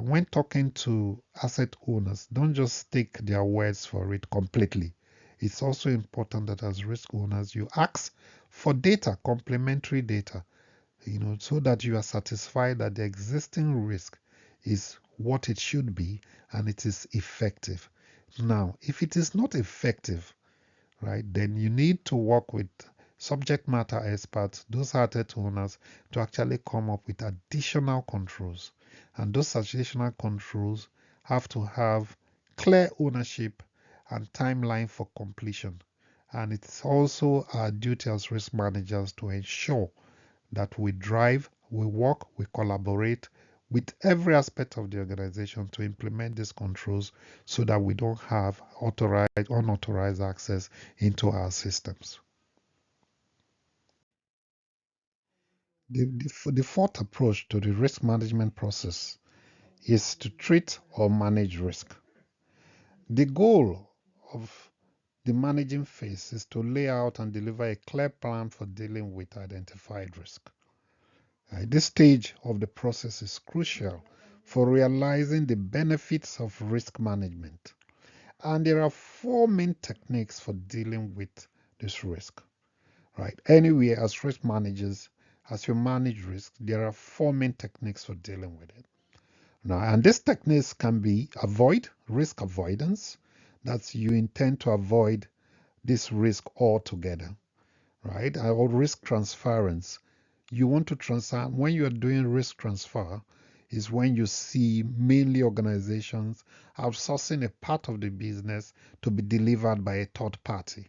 when talking to asset owners, don't just take their words for it completely. It's also important that as risk owners, you ask for data, complementary data, so that you are satisfied that the existing risk is what it should be and it is effective. Now, if it is not effective, right, then you need to work with subject matter experts, those asset owners, to actually come up with additional controls. And those additional controls have to have clear ownership and timeline for completion. And it's also our duty as risk managers to ensure that we drive, we work, we collaborate with every aspect of the organization to implement these controls so that we don't have unauthorized access into our systems. The fourth approach to the risk management process is to treat or manage risk. The goal of the managing phase is to lay out and deliver a clear plan for dealing with identified risk. This stage of the process is crucial for realizing the benefits of risk management. And there are four main techniques for dealing with this risk. Right? Anyway, as risk managers, as you manage risk, there are four main techniques for dealing with it. Now, and these techniques can be risk avoidance. That's you intend to avoid this risk altogether, right? Or risk transference. You want to transfer, when you're doing risk transfer, is when you see mainly organizations outsourcing a part of the business to be delivered by a third party,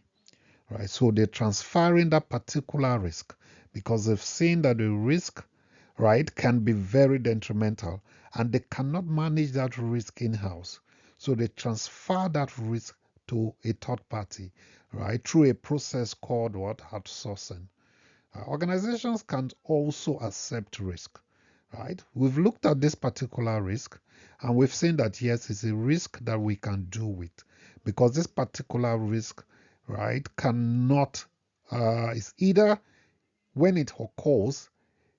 right? So they're transferring that particular risk because they've seen that the risk, right, can be very detrimental and they cannot manage that risk in-house. So they transfer that risk to a third party, right, through a process called what? Outsourcing. Organizations can also accept risk, right? We've looked at this particular risk and we've seen that yes, it's a risk that we can do with because this particular risk, right, cannot, is either when it occurs,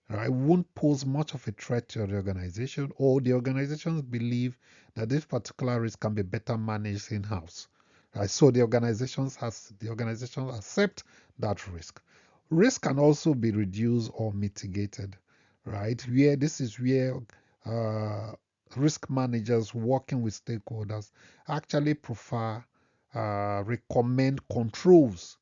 right, won't pose much of a threat to the organization, or the organizations believe that this particular risk can be better managed in-house. Right? So the organizations accept that risk. Risk can also be reduced or mitigated, right? This is where uh, risk managers working with stakeholders actually prefer recommend controls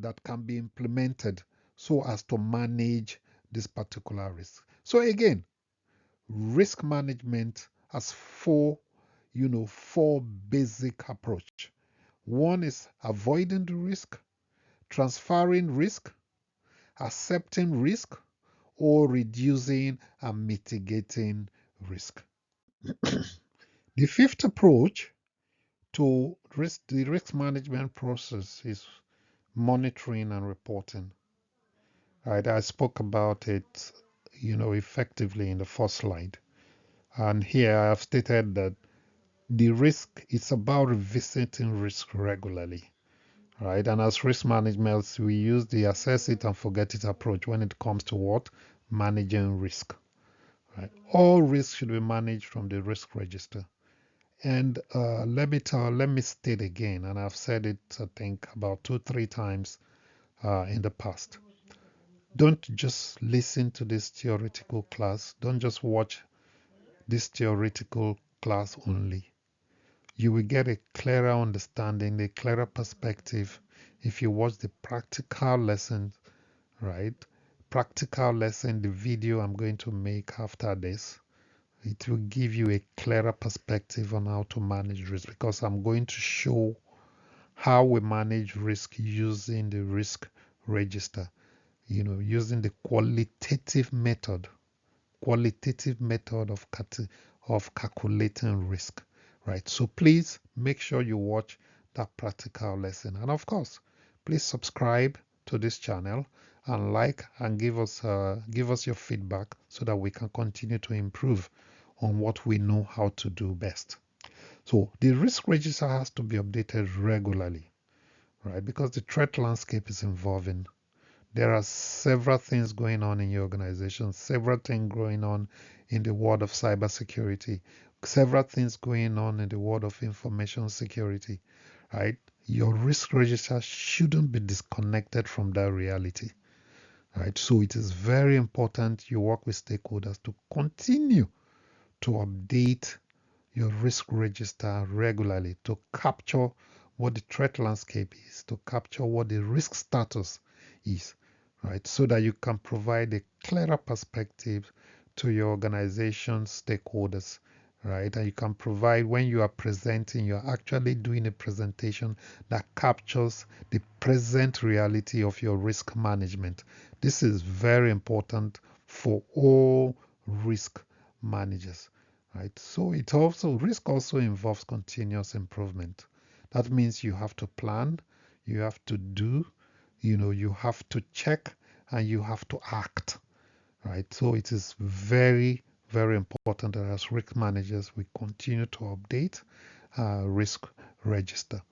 that can be implemented so as to manage this particular risk. So again, risk management has four basic approach. One is avoiding the risk, transferring risk, accepting risk, or reducing and mitigating risk. The fifth approach to the risk management process is monitoring and reporting. Right, I spoke about it, effectively in the first slide. And here I have stated that the risk is about revisiting risk regularly. Right, and as risk management, we use the assess it and forget it approach when it comes to what? Managing risk. Right? All risk should be managed from the risk register. And let me state again, and I've said it, I think, about 2-3 times in the past. Don't just listen to this theoretical class. Don't just watch this theoretical class only. You will get a clearer understanding, a clearer perspective if you watch the practical lesson, right? Practical lesson, the video I'm going to make after this. It will give you a clearer perspective on how to manage risk, because I'm going to show how we manage risk using the risk register, using the qualitative method of calculating risk, right? So please make sure you watch that practical lesson. And of course, please subscribe to this channel and like and give us your feedback so that we can continue to improve on what we know how to do best. So the risk register has to be updated regularly, right? Because the threat landscape is evolving. There are several things going on in your organization, several things going on in the world of cybersecurity, several things going on in the world of information security, right? Your risk register shouldn't be disconnected from that reality, right? So it is very important you work with stakeholders to continue to update your risk register regularly, to capture what the threat landscape is, to capture what the risk status is, right? So that you can provide a clearer perspective to your organization stakeholders, right? And you can provide, when you are presenting, you're actually doing a presentation that captures the present reality of your risk management. This is very important for all risk managers. Right? So risk also involves continuous improvement. That means you have to plan, you have to do, you have to check, and you have to act. Right? So it is very, very important that as risk managers we continue to update our risk register.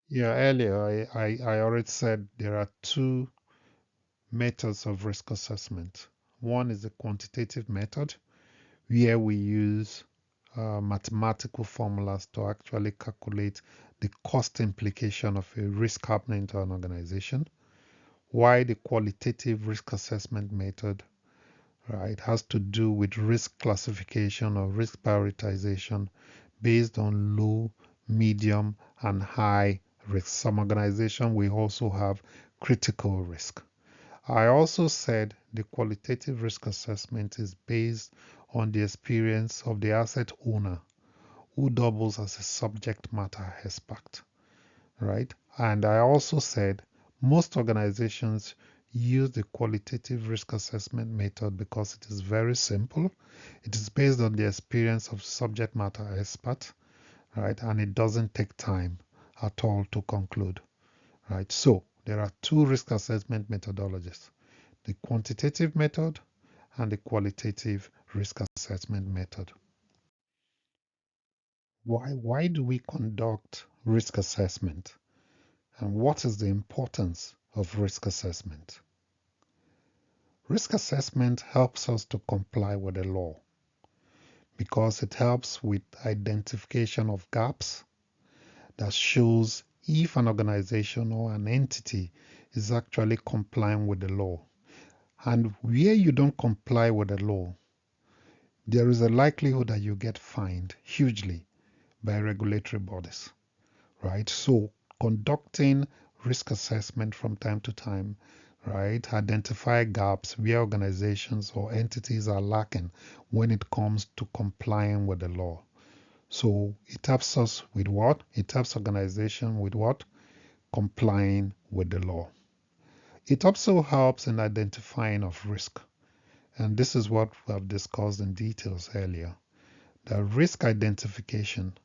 Yeah, earlier I already said there are two methods of risk assessment. One is the quantitative method, where we use mathematical formulas to actually calculate the cost implication of a risk happening to an organization. Why the qualitative risk assessment method, right, has to do with risk classification or risk prioritization based on low, medium, and high risk. Some organizations will also have critical risk. I also said the qualitative risk assessment is based on the experience of the asset owner, who doubles as a subject matter expert, right? And I also said most organizations use the qualitative risk assessment method because it is very simple. It is based on the experience of subject matter expert, right? And it doesn't take time at all to conclude, right? So there are two risk assessment methodologies: the quantitative method and the qualitative risk assessment method. Why do we conduct risk assessment? And what is the importance of risk assessment? Risk assessment helps us to comply with the law because it helps with identification of gaps that shows if an organization or an entity is actually complying with the law. And where you don't comply with the law, there is a likelihood that you get fined hugely by regulatory bodies, right? So conducting risk assessment from time to time, right? Identify gaps where organizations or entities are lacking when it comes to complying with the law. So it helps us with what? It helps organization with what? Complying with the law. It also helps in identifying of risk. And this is what we have discussed in details earlier. The risk identification,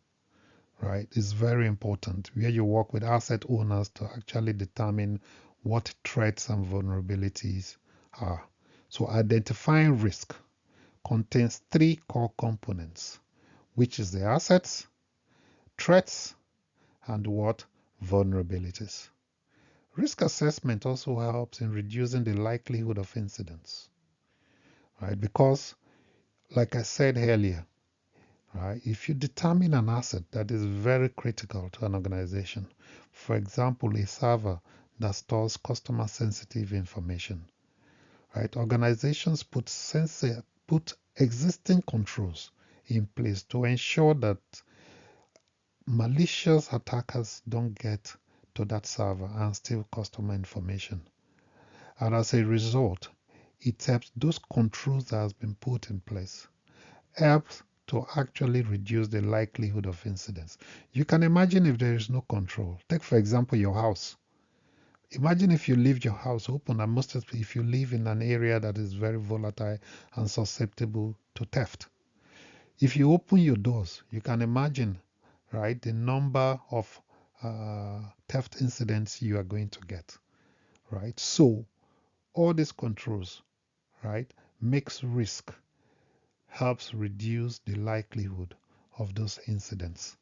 right, is very important, where you work with asset owners to actually determine what threats and vulnerabilities are. So identifying risk contains three core components, which is the assets, threats, and what? Vulnerabilities. Risk assessment also helps in reducing the likelihood of incidents, right? Because, like I said earlier, right, if you determine an asset that is very critical to an organization, for example, a server that stores customer sensitive information, right? Organizations put existing controls in place to ensure that malicious attackers don't get to that server and steal customer information. And as a result, it helps those controls that has been put in place helps to actually reduce the likelihood of incidents. You can imagine if there is no control. Take for example your house. Imagine if you leave your house open, and most if you live in an area that is very volatile and susceptible to theft. If you open your doors, you can imagine, right, the number of theft incidents you are going to get, right? So all these controls, right, makes risk, helps reduce the likelihood of those incidents,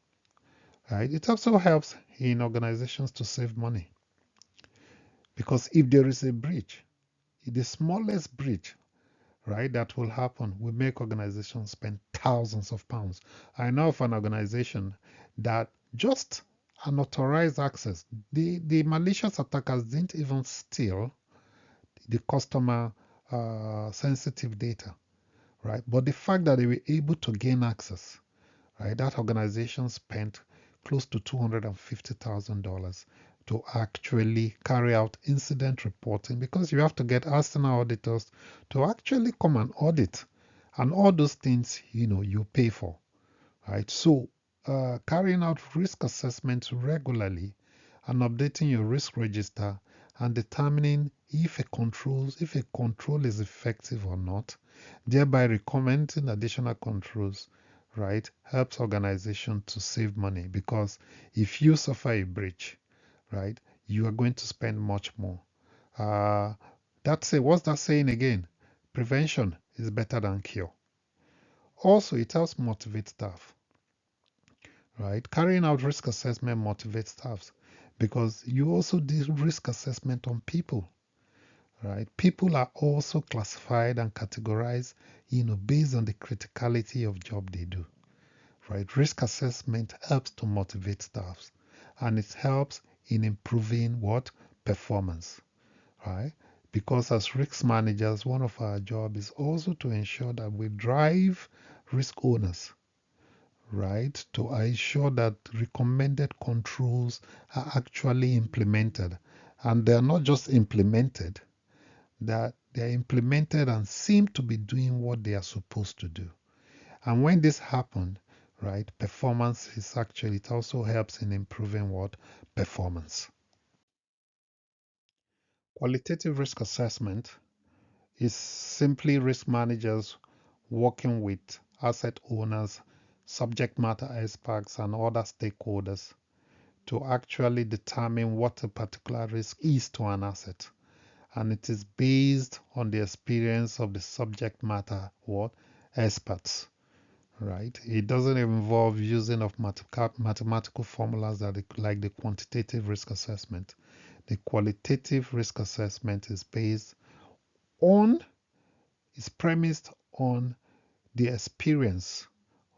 right? It also helps in organizations to save money, because if there is a breach, the smallest breach, right, that will happen will make organizations spend thousands of pounds. I know of an organization that just unauthorized access, the malicious attackers didn't even steal the customer sensitive data, right? But the fact that they were able to gain access, right, that organization spent close to $250,000 to actually carry out incident reporting, because you have to get external auditors to actually come and audit, and all those things you pay for, right? So carrying out risk assessments regularly and updating your risk register and determining if a control is effective or not, thereby recommending additional controls, right, helps organization to save money, because if you suffer a breach, right, you are going to spend much more. What's that saying again? Prevention is better than cure. Also, it helps motivate staff, right? Carrying out risk assessment motivates staff, because you also do risk assessment on people, right? People are also classified and categorized, based on the criticality of job they do, right? Risk assessment helps to motivate staff, and it helps in improving what? Performance, right? Because as risk managers, one of our jobs is also to ensure that we drive risk owners, right, to ensure that recommended controls are actually implemented. And they're not just implemented, that they're implemented and seem to be doing what they are supposed to do. And when this happens, right, performance is actually, it also helps in improving what? Performance. Qualitative risk assessment is simply risk managers working with asset owners, subject matter experts, and other stakeholders to actually determine what a particular risk is to an asset. And it is based on the experience of the subject matter what? Experts, right? It doesn't involve using of mathematical formulas like the quantitative risk assessment. The qualitative risk assessment on is premised on the experience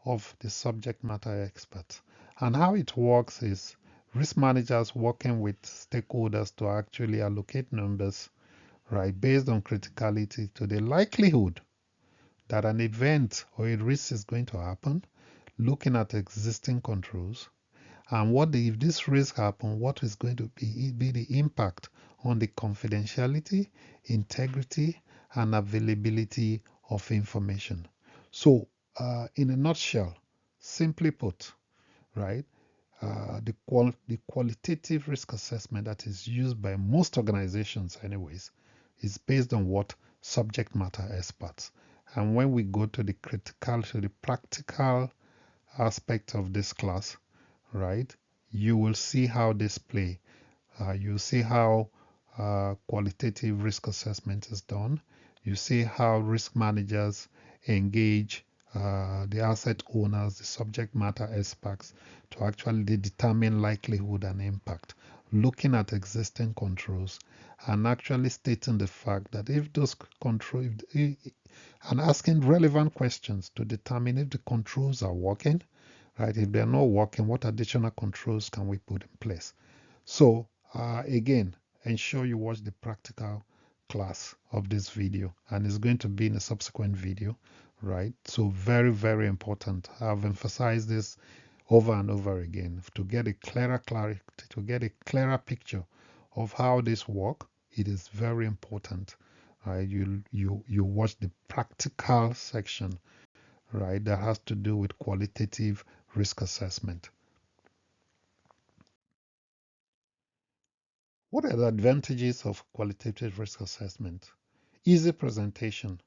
of the subject matter expert. And how it works is risk managers working with stakeholders to actually allocate numbers, right, based on criticality to the likelihood that an event or a risk is going to happen. looking at existing controls, and if this risk happen, what is going to be the impact on the confidentiality, integrity, and availability of information. So, in a nutshell, simply put, right, the qualitative risk assessment that is used by most organizations anyways is based on what subject matter experts. And when we go to the practical aspect of this class, right, you will see how this play. You see how qualitative risk assessment is done. You see how risk managers engage the asset owners, the subject matter experts to actually determine likelihood and impact, looking at existing controls and actually stating the fact that if those controls, and asking relevant questions to determine if the controls are working, right? If they're not working, what additional controls can we put in place? So again, ensure you watch the practical class of this video, and it's going to be in a subsequent video, right? So very, very important. I've emphasized this over and over again to get a clearer clarity, to get a clearer picture of how this work. It is very important. Right? You watch the practical section, right? That has to do with qualitative risk assessment. What are the advantages of qualitative risk assessment? Easy presentation.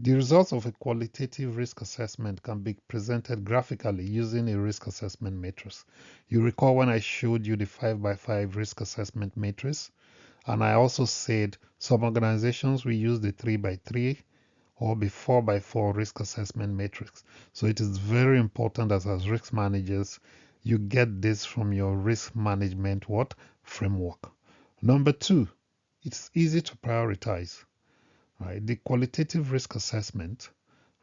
The results of a qualitative risk assessment can be presented graphically using a risk assessment matrix. You recall when I showed you the 5x5 risk assessment matrix, and I also said some organizations will use the 3x3 or the 4x4 risk assessment matrix. So it is very important that as risk managers, you get this from your risk management framework. Number two, it's easy to prioritize. Right? The qualitative risk assessment,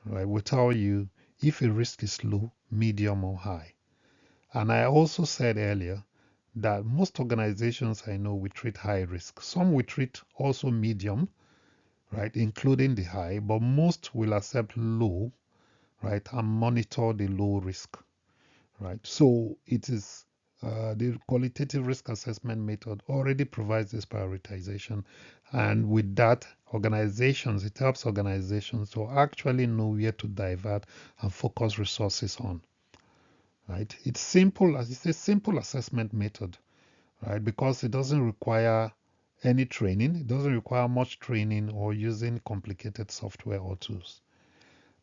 right, will tell you if a risk is low, medium, or high. And I also said earlier that most organizations I know will treat high risk. Some will treat also medium, right, including the high, but most will accept low, right, and monitor the low risk, right? So it is the qualitative risk assessment method already provides this prioritization, and with that, it helps organizations to actually know where to divert and focus resources on, right? It's a simple assessment method, right? Because it doesn't require any training, it doesn't require much training or using complicated software or tools.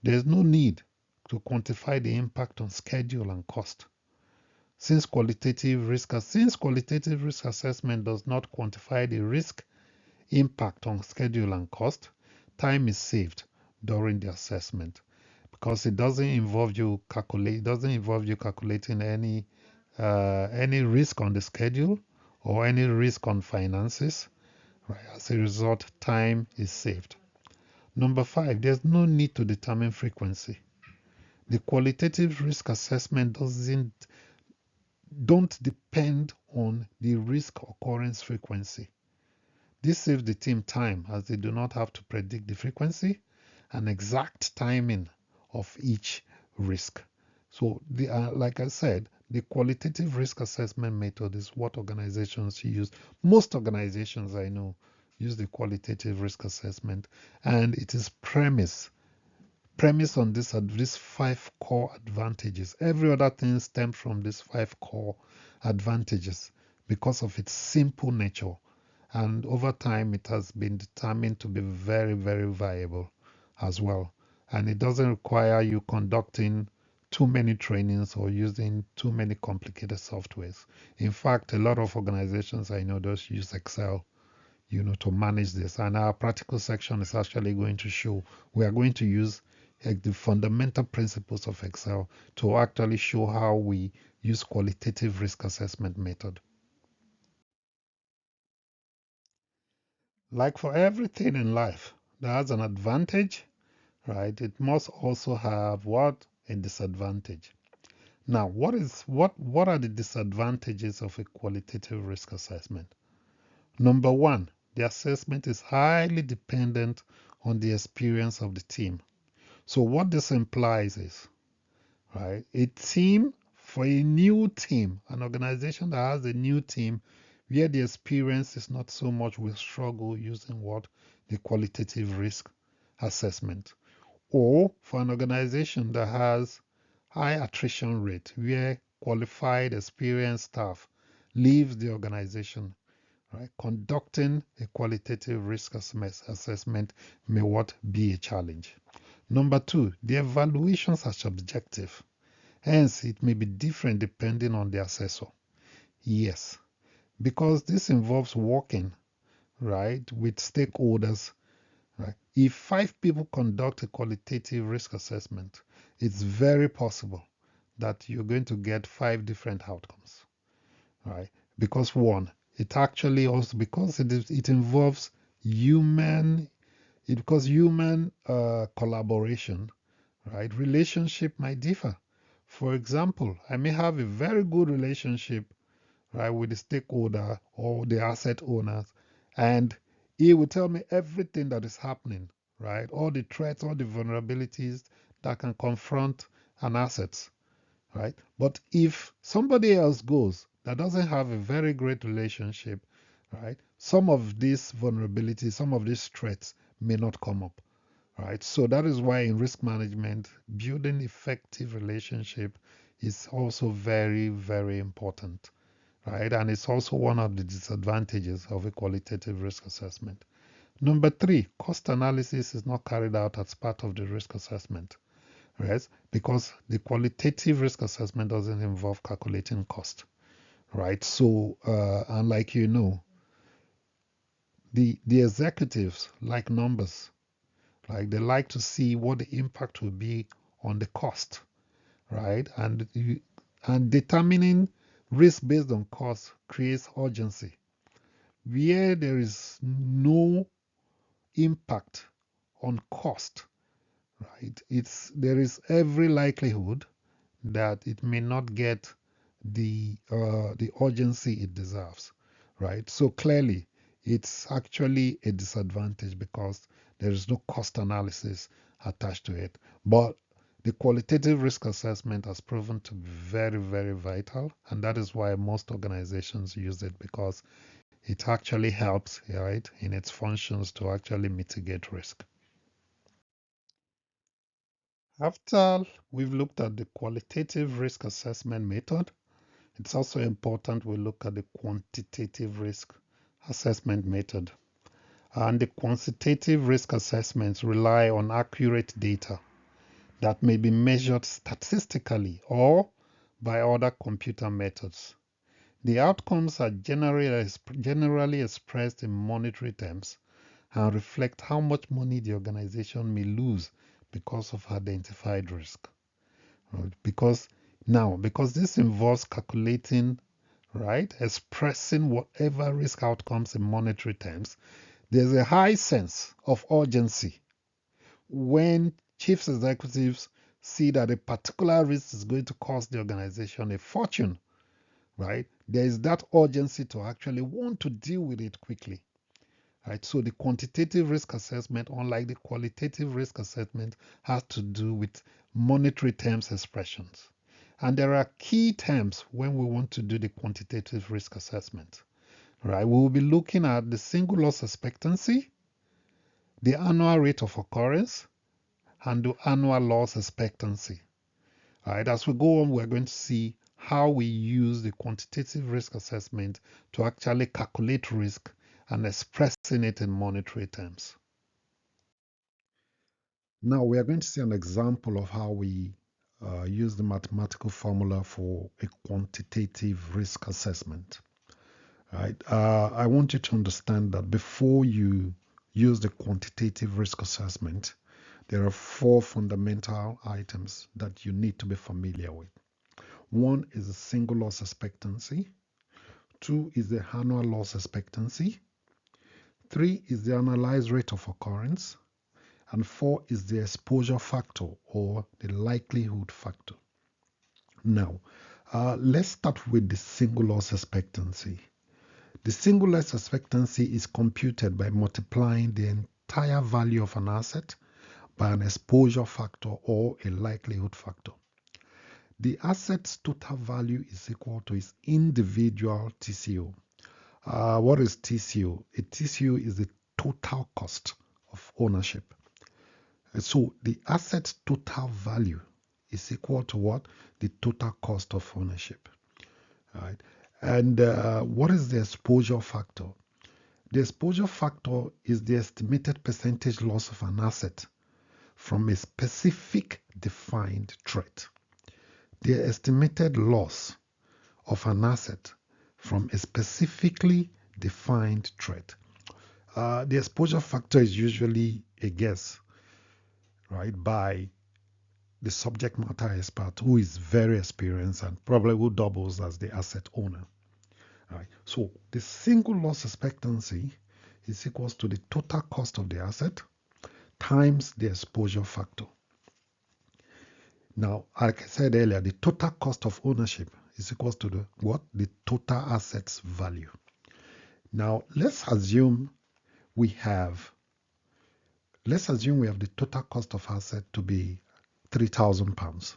There's no need to quantify the impact on schedule and cost. Since qualitative risk assessment does not quantify the risk impact on schedule and cost, time is saved during the assessment because it doesn't involve you calculating any risk on the schedule or any risk on finances. Right? As a result, time is saved. Number five, there's no need to determine frequency. The qualitative risk assessment don't depend on the risk occurrence frequency. This saves the team time as they do not have to predict the frequency and exact timing of each risk. So, like I said, the qualitative risk assessment method is what organizations use. Most organizations I know use the qualitative risk assessment, and it is premised on these five core advantages. Every other thing stems from these five core advantages because of its simple nature. And over time, it has been determined to be very, very viable as well. And it doesn't require you conducting too many trainings or using too many complicated softwares. In fact, a lot of organizations I know just use Excel, to manage this. And our practical section is actually going to show we are going to use the fundamental principles of Excel to actually show how we use qualitative risk assessment method. Like for everything in life that has an advantage, right, it must also have what? A disadvantage. Now, what are the disadvantages of a qualitative risk assessment? Number one, the assessment is highly dependent on the experience of the team. So what this implies is, right? A team, for a new team, an organization that has a new team where the experience is not so much, will struggle using what? The qualitative risk assessment. Or for an organization that has high attrition rate where qualified, experienced staff leaves the organization, right? Conducting a qualitative risk assessment may what? Be a challenge. Number two, the evaluations are subjective. Hence, it may be different depending on the assessor. Yes, because this involves working, right, with stakeholders, right? If 5 people conduct a qualitative risk assessment, it's very possible that you're going to get 5 different outcomes, right? Because one, it actually also, because it involves human, because human collaboration, right? Relationship might differ. For example, I may have a very good relationship, right, with the stakeholder or the asset owners, and he will tell me everything that is happening, right? All the threats, all the vulnerabilities that can confront an asset, right? But if somebody else goes that doesn't have a very great relationship, right, some of these vulnerabilities, some of these threats may not come up, right? So that is why in risk management, building effective relationship is also very, very important, right? And it's also one of the disadvantages of a qualitative risk assessment. Number three, cost analysis is not carried out as part of the risk assessment, right? Because the qualitative risk assessment doesn't involve calculating cost, right? So, and like you know, the executives like numbers, like they like to see what the impact will be on the cost, right? And determining risk based on cost creates urgency. Where there is no impact on cost, right? There is every likelihood that it may not get the urgency it deserves, right? So clearly, it's actually a disadvantage because there is no cost analysis attached to it. But the qualitative risk assessment has proven to be very, very vital, and that is why most organizations use it because it actually helps, right, in its functions to actually mitigate risk. After we've looked at the qualitative risk assessment method, it's also important we look at the quantitative risk assessment method. And the quantitative risk assessments rely on accurate data that may be measured statistically or by other computer methods. The outcomes are generally expressed in monetary terms and reflect how much money the organization may lose because of identified risk. Right? Because this involves calculating, right, expressing whatever risk outcomes in monetary terms, there's a high sense of urgency when chief executives see that a particular risk is going to cost the organization a fortune, right? There is that urgency to actually want to deal with it quickly. Right? So the quantitative risk assessment, unlike the qualitative risk assessment, has to do with monetary terms expressions. And there are key terms when we want to do the quantitative risk assessment. Right? We will be looking at the single loss expectancy, the annual rate of occurrence, and the annual loss expectancy. Right? As we go on, we're going to see how we use the quantitative risk assessment to actually calculate risk and expressing it in monetary terms. Now we are going to see an example of how we use the mathematical formula for a quantitative risk assessment. Right? I want you to understand that before you use the quantitative risk assessment, there are 4 fundamental items that you need to be familiar with. One is the single loss expectancy. 2 is the annual loss expectancy. 3 is the analyzed rate of occurrence. And 4 is the exposure factor or the likelihood factor. Now, let's start with the single loss expectancy. The single loss expectancy is computed by multiplying the entire value of an asset by an exposure factor or a likelihood factor. the asset's total value is equal to its individual TCO. What is TCO? A TCO is the total cost of ownership. So the asset's total value is equal to what? The total cost of ownership. Right? And what is the exposure factor? The exposure factor is the estimated percentage loss of an asset from a specific defined threat. The estimated loss of an asset from a specifically defined threat. The exposure factor is usually a guess, right, by the subject matter expert who is very experienced and probably who doubles as the asset owner. Right. So the single loss expectancy is equals to the total cost of the asset times the exposure factor. Now, like I said earlier, the total cost of ownership is equals to the what? The total assets value. Now, let's assume we have the total cost of asset to be £3,000,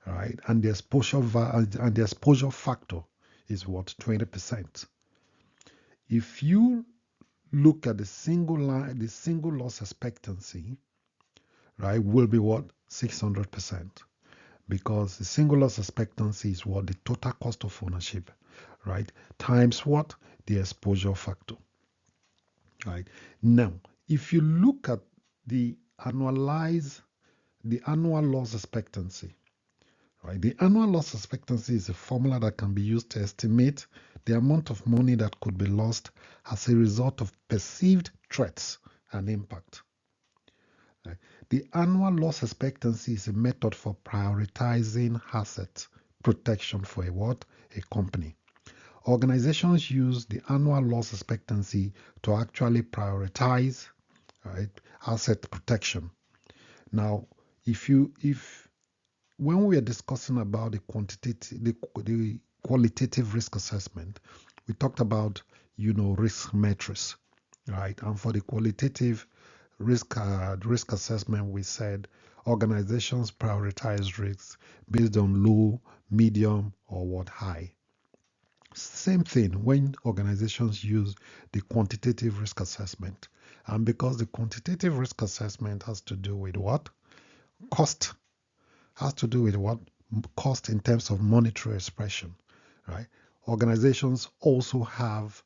right? And the exposure factor is what? 20%. If you look at the single loss expectancy, right, will be what? 600%. Because the single loss expectancy is what? The total cost of ownership, right? Times what? The exposure factor. Right. Now, if you look at the annual loss expectancy, right? The annual loss expectancy is a formula that can be used to estimate the amount of money that could be lost as a result of perceived threats and impact. Right? The annual loss expectancy is a method for prioritizing asset protection for a company. Organizations use the annual loss expectancy to actually prioritize, right, asset protection. Now, when we are discussing about the qualitative risk assessment, we talked about risk metrics, right? And for the qualitative risk assessment, we said organizations prioritize risks based on low, medium, or high. Same thing when organizations use the quantitative risk assessment. And because the quantitative risk assessment has to do with what? Cost. Has to do with what? Cost in terms of monetary expression, right? Organizations also have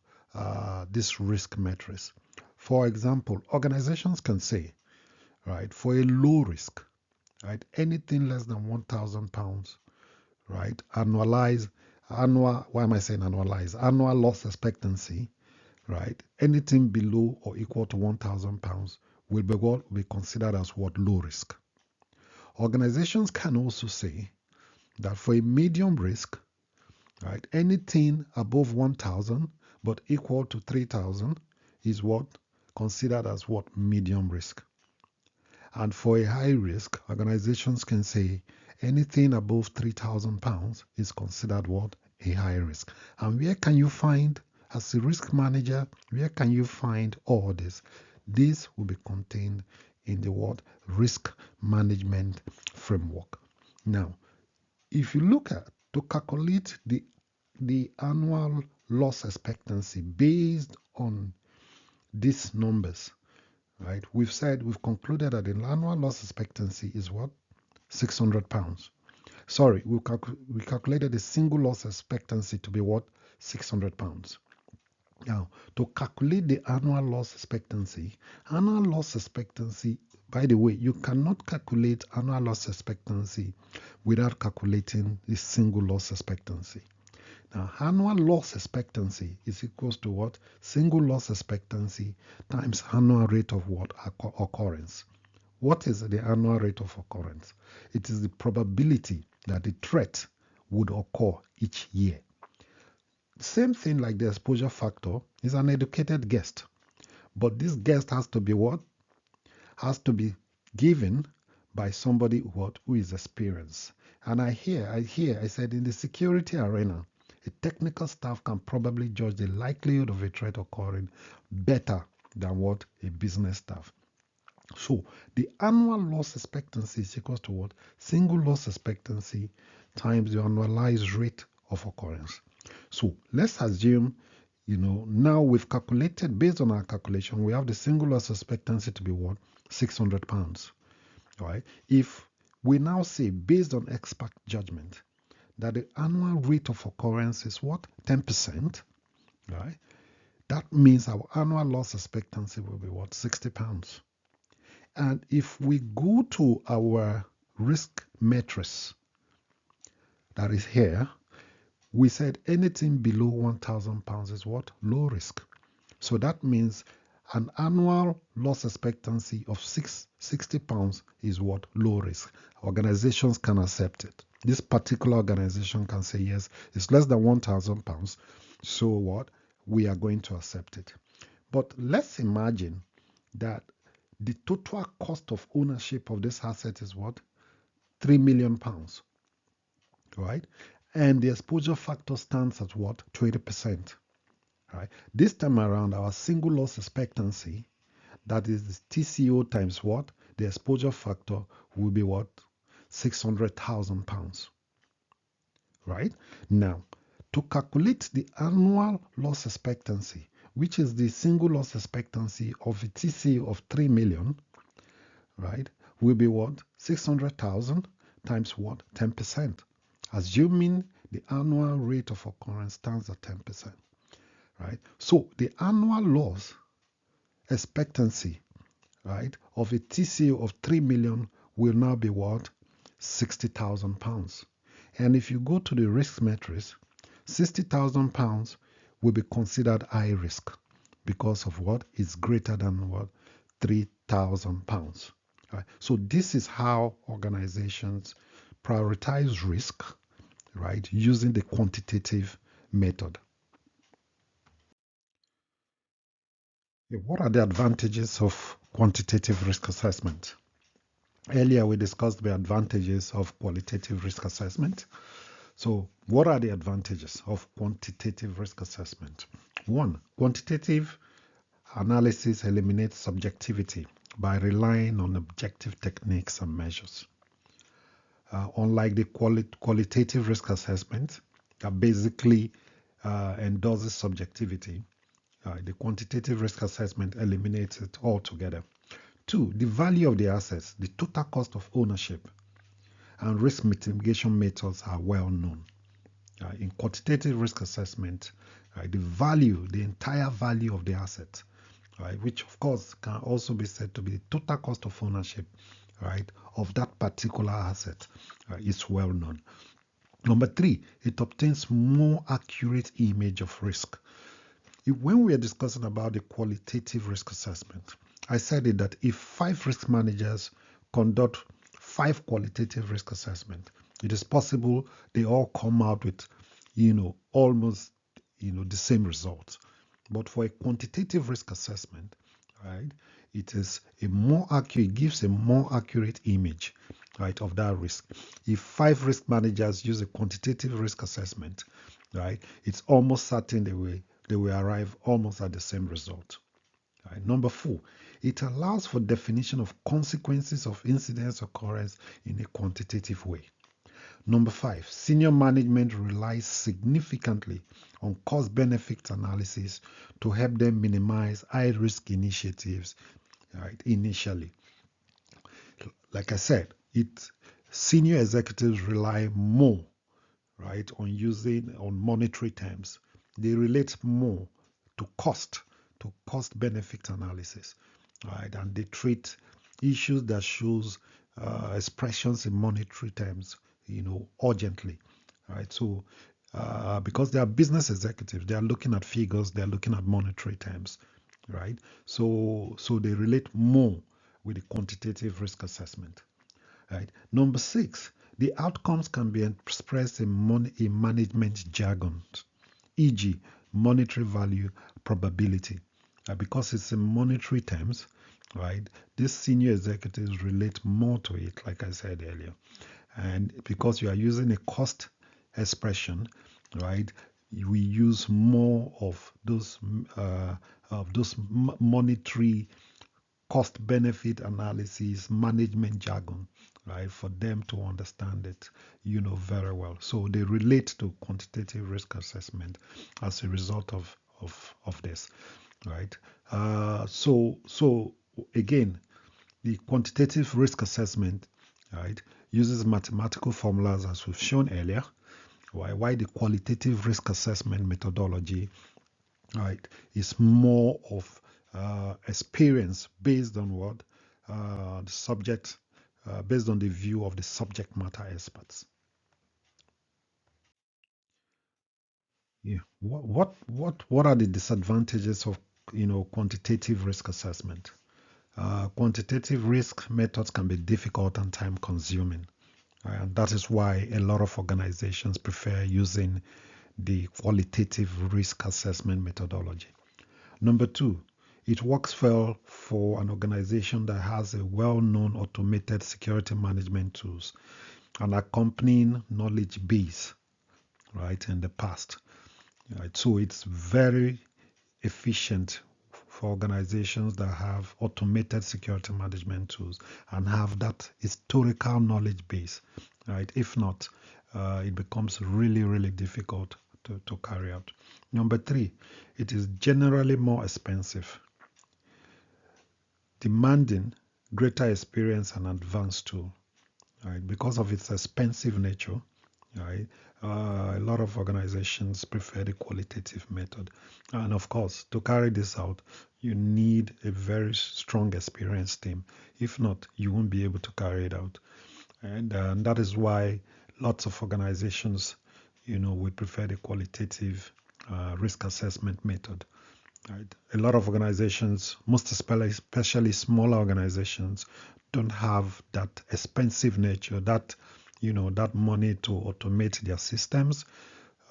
this risk matrix. For example, organizations can say, right, for a low risk, right, anything less than £1,000, right, annual loss expectancy, right, anything below or equal to £1,000 will be considered as what? Low risk. Organizations can also say that for a medium risk, right, anything above 1,000 but equal to 3,000 is what? Considered as what? Medium risk. And for a high risk, organizations can say anything above £3,000 is considered what? A high risk. And where can you find, as a risk manager, where can you find all this? This will be contained in the word risk management framework. Now, if you look at to calculate the annual loss expectancy based on these numbers, right? We've concluded that the annual loss expectancy is what? £600. Sorry, we calculated the single loss expectancy to be what? £600. Now, to calculate the annual loss expectancy, by the way, you cannot calculate annual loss expectancy without calculating the single loss expectancy. Now, annual loss expectancy is equals to what? Single loss expectancy times annual rate of what? Occurrence. What is the annual rate of occurrence? It is the probability that the threat would occur each year. Same thing like the exposure factor is an educated guess. But this guess has to be what? Has to be given by somebody who is experienced. And I said in the security arena, a technical staff can probably judge the likelihood of a threat occurring better than what? A business staff. So the annual loss expectancy is equal to what? Single loss expectancy times the annualized rate of occurrence. So let's assume, now we've calculated, based on our calculation, we have the single loss expectancy to be what? £600. Right? If we now say, based on expert judgment, that the annual rate of occurrence is what? 10%, right? That means our annual loss expectancy will be what? £60. And if we go to our risk matrix that is here, we said anything below £1,000 is what? Low risk. So that means an annual loss expectancy of £60 is what? Low risk. Organizations can accept it. This particular organization can say, yes, it's less than £1,000. So what? We are going to accept it. But let's imagine that the total cost of ownership of this asset is what? £3 million, right? And the exposure factor stands at what? 20%. Right? This time around, our single loss expectancy, that is the TCO times what? The exposure factor will be what? £600,000. Right? Now, to calculate the annual loss expectancy, which is the single loss expectancy of a TCO of 3 million, right, will be what? 600,000 times what? 10%. Assuming the annual rate of occurrence stands at 10%. Right? So the annual loss expectancy, right, of a TCO of 3 million will now be what? £60,000. And if you go to the risk matrix, £60,000 will be considered high risk because of what? It's greater than what? £3,000. Right? So this is how organizations prioritize risk, right, using the quantitative method. What are the advantages of quantitative risk assessment? Earlier, we discussed the advantages of qualitative risk assessment. So, what are the advantages of quantitative risk assessment? One, quantitative analysis eliminates subjectivity by relying on objective techniques and measures. Unlike the qualitative risk assessment that basically endorses subjectivity, the quantitative risk assessment eliminates it altogether. Two, the value of the assets, the total cost of ownership, and risk mitigation methods are well known. In quantitative risk assessment, the entire value of the asset, which of course can also be said to be the total cost of ownership, of that particular asset, is well known. Number three, it obtains more accurate image of risk. When we are discussing about the qualitative risk assessment, I said it that if 5 risk managers conduct 5 qualitative risk assessment, it is possible they all come out with, almost, the same results. But for a quantitative risk assessment, it is it gives a more accurate image, of that risk. If 5 risk managers use a quantitative risk assessment, it's almost certain they will arrive almost at the same result. Number 4, it allows for definition of consequences of incidents occurrence in a quantitative way. Number 5, senior management relies significantly on cost-benefit analysis to help them minimize high-risk initiatives initially. Like I said, senior executives rely more on monetary terms. They relate more to cost benefit analysis, and they treat issues that shows expressions in monetary terms, urgently, so because they are business executives, they are looking at figures, they are looking at monetary terms, so they relate more with the quantitative risk assessment. Number 6, the outcomes can be expressed in management jargon, e.g., monetary value, probability. Because it's in monetary terms, these senior executives relate more to it, like I said earlier. And because you are using a cost expression, we use more of those monetary cost benefit analysis, management jargon, right, for them to understand it, very well. So they relate to quantitative risk assessment as a result of this, right? So again, the quantitative risk assessment, right, uses mathematical formulas as we've shown earlier. Why the qualitative risk assessment methodology, right, is more of experience based on what the subject, based on the view of the subject matter experts. Yeah. What are the disadvantages of quantitative risk assessment? Quantitative risk methods can be difficult and time consuming. And that is why a lot of organizations prefer using the qualitative risk assessment methodology. Number two, it works well for an organization that has a well-known automated security management tools and accompanying knowledge base, right, in the past. Right? So it's very efficient for organizations that have automated security management tools and have that historical knowledge base, right? If not, it becomes really, really difficult to carry out. Number three, it is generally more expensive, demanding greater experience and advanced tool, right? Because of its expensive nature, right? A lot of organizations prefer the qualitative method. And of course, to carry this out, you need a very strong experienced team. If not, you won't be able to carry it out. And that is why lots of organizations, would prefer the qualitative risk assessment method. Right? A lot of organizations, most especially smaller organizations, don't have that expensive nature, that that money to automate their systems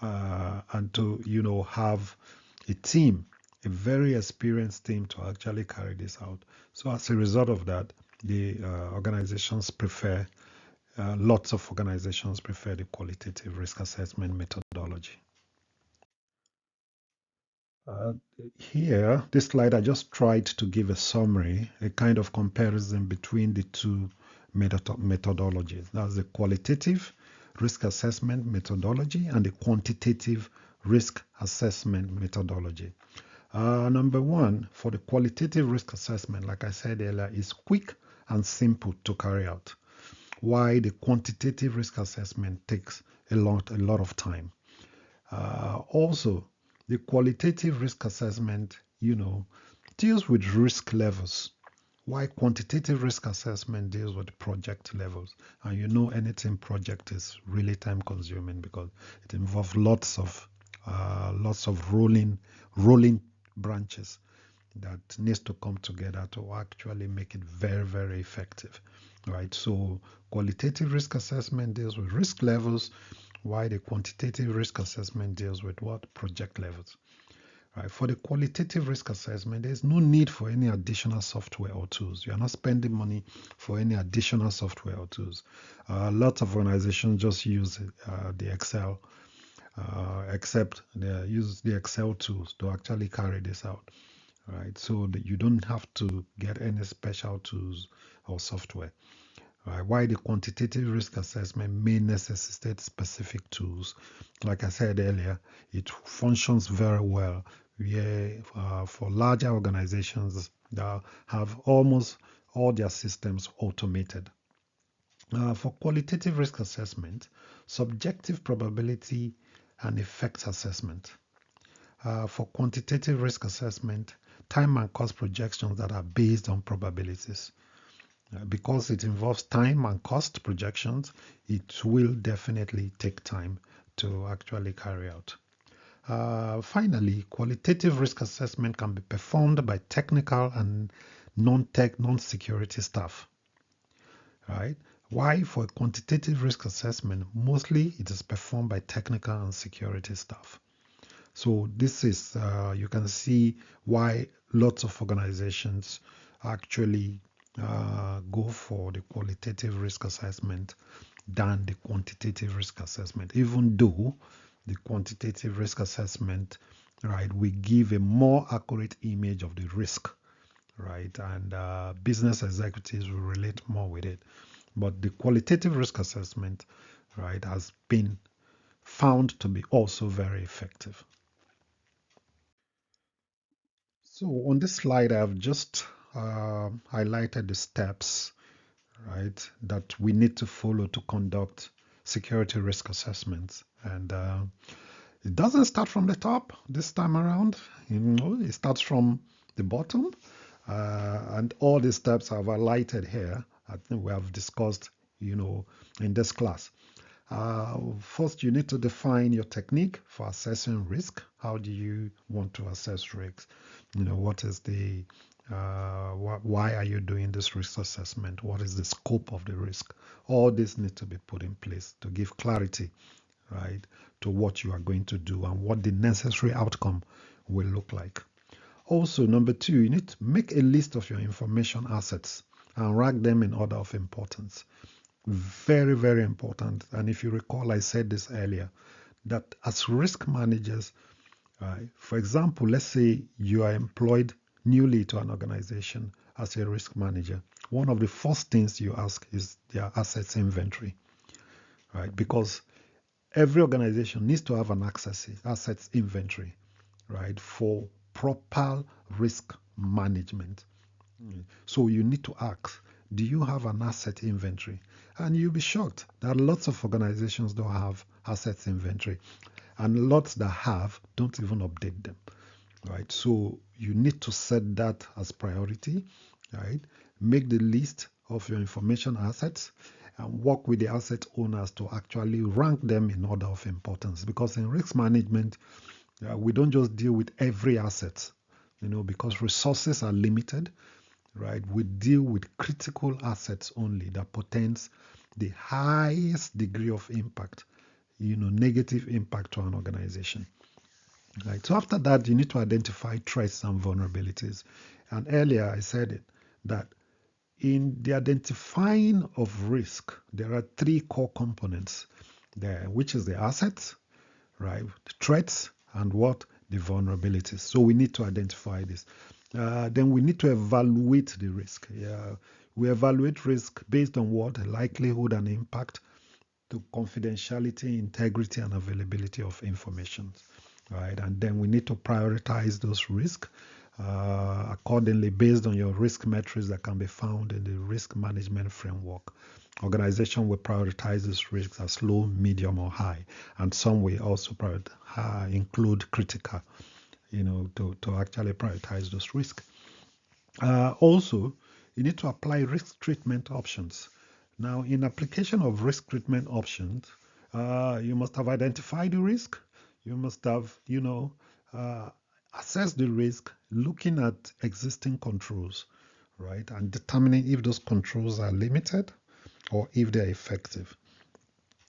and to have a team, a very experienced team to actually carry this out. So as a result of that, the organizations prefer. Lots of organizations prefer the qualitative risk assessment methodology. Uh, Here, this slide, I just tried to give a summary, a kind of comparison between the two methodologies. That's the qualitative risk assessment methodology and the quantitative risk assessment methodology. Number one, for the qualitative risk assessment, like I said earlier, is quick and simple to carry out. Why the quantitative risk assessment takes a lot of time. Also, the qualitative risk assessment, deals with risk levels. Why quantitative risk assessment deals with project levels. And anything project is really time consuming because it involves lots of rolling branches that needs to come together to actually make it very, very effective. Right. So qualitative risk assessment deals with risk levels, while the quantitative risk assessment deals with what? Project levels. Right. For the qualitative risk assessment, there's no need for any additional software or tools. You are not spending money for any additional software or tools. Lots of organizations just use the Excel, except they use the Excel tools to actually carry this out. Right. So that you don't have to get any special tools or software. Why the quantitative risk assessment may necessitate specific tools. Like I said earlier, it functions very well for larger organizations that have almost all their systems automated. For qualitative risk assessment, subjective probability and effects assessment. For quantitative risk assessment, time and cost projections that are based on probabilities. Because it involves time and cost projections, it will definitely take time to actually carry out. Finally, qualitative risk assessment can be performed by technical and non-security staff. Right? Why for a quantitative risk assessment, mostly it is performed by technical and security staff. So this is, you can see why lots of organizations actually go for the qualitative risk assessment than the quantitative risk assessment, even though the quantitative risk assessment, right, we give a more accurate image of the risk, right? And business executives will relate more with it. But the qualitative risk assessment, right, has been found to be also very effective. So on this slide, I've just highlighted the steps, right, that we need to follow to conduct security risk assessments. And it doesn't start from the top this time around. It starts from the bottom. And all the steps I've highlighted here, I think we have discussed, in this class. First, you need to define your technique for assessing risk. How do you want to assess risks? What is the why are you doing this risk assessment? What is the scope of the risk? All this needs to be put in place to give clarity, right, to what you are going to do and what the necessary outcome will look like. Also, number two, you need to make a list of your information assets and rank them in order of importance. Very, very important. And if you recall, I said this earlier, that as risk managers, for example, let's say you are employed newly to an organization as a risk manager. One of the first things you ask is their assets inventory, right? Because every organization needs to have an assets inventory, right, for proper risk management. So you need to ask, do you have an asset inventory? And you'll be shocked that lots of organizations don't have assets inventory, and lots that have don't even update them, right? So you need to set that as priority, right? Make the list of your information assets and work with the asset owners to actually rank them in order of importance. Because in risk management, we don't just deal with every asset, because resources are limited, right? We deal with critical assets only that portends the highest degree of impact, negative impact to an organization. Right. So after that, you need to identify threats and vulnerabilities. And earlier I said it that in the identifying of risk, there are three core components there, which is the assets, right? The threats and what? The vulnerabilities. So we need to identify this. Then we need to evaluate the risk. We evaluate risk based on what? Likelihood and impact to confidentiality, integrity, and availability of information, right? And then we need to prioritize those risks accordingly based on your risk metrics that can be found in the risk management framework. Organization will prioritize these risks as low, medium, or high, and some will also include critical, to actually prioritize those risks. Also, you need to apply risk treatment options. Now, in application of risk treatment options, you must have identified the risk. You must have, assessed the risk, looking at existing controls, right, and determining if those controls are limited or if they're effective,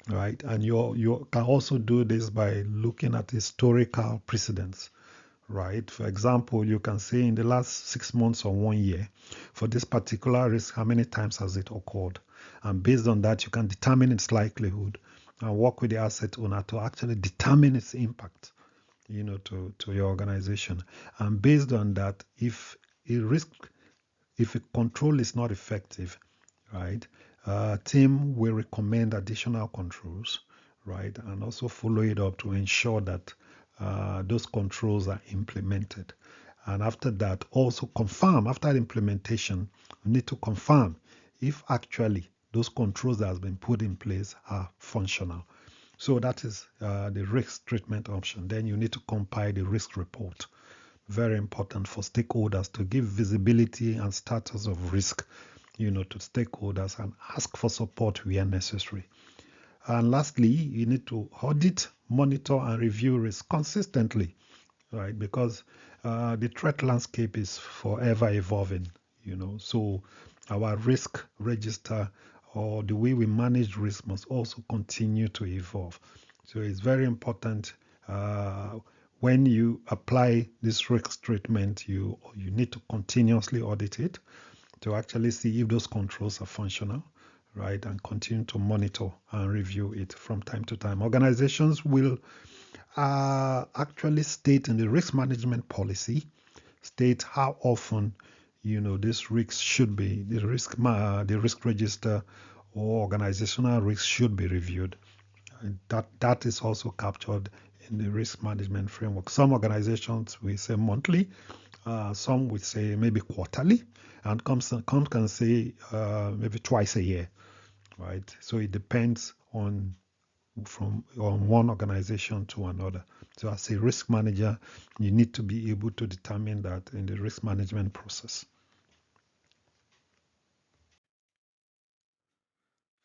right. And you can also do this by looking at historical precedents, right? For example, you can say in the last 6 months or 1 year, for this particular risk, how many times has it occurred? And based on that, you can determine its likelihood and work with the asset owner to actually determine its impact, to your organization. And based on that, if a control is not effective, right, team will recommend additional controls, right, and also follow it up to ensure that those controls are implemented. And after that, also confirm after implementation, you need to confirm if actually those controls that has been put in place are functional. So that is the risk treatment option. Then you need to compile the risk report. Very important for stakeholders to give visibility and status of risk, to stakeholders and ask for support where necessary. And lastly, you need to audit, monitor, and review risk consistently, right? Because the threat landscape is forever evolving, So our risk register or the way we manage risk must also continue to evolve. So it's very important when you apply this risk treatment, you need to continuously audit it to actually see if those controls are functional, right, and continue to monitor and review it from time to time. Organizations will actually state in the risk management policy, state how often, this risk should be the risk register or organizational risk should be reviewed. And that is also captured in the risk management framework. Some organizations will say monthly, some will say maybe quarterly, and some can say maybe twice a year, right? So it depends on one organization to another. So as a risk manager, you need to be able to determine that in the risk management process.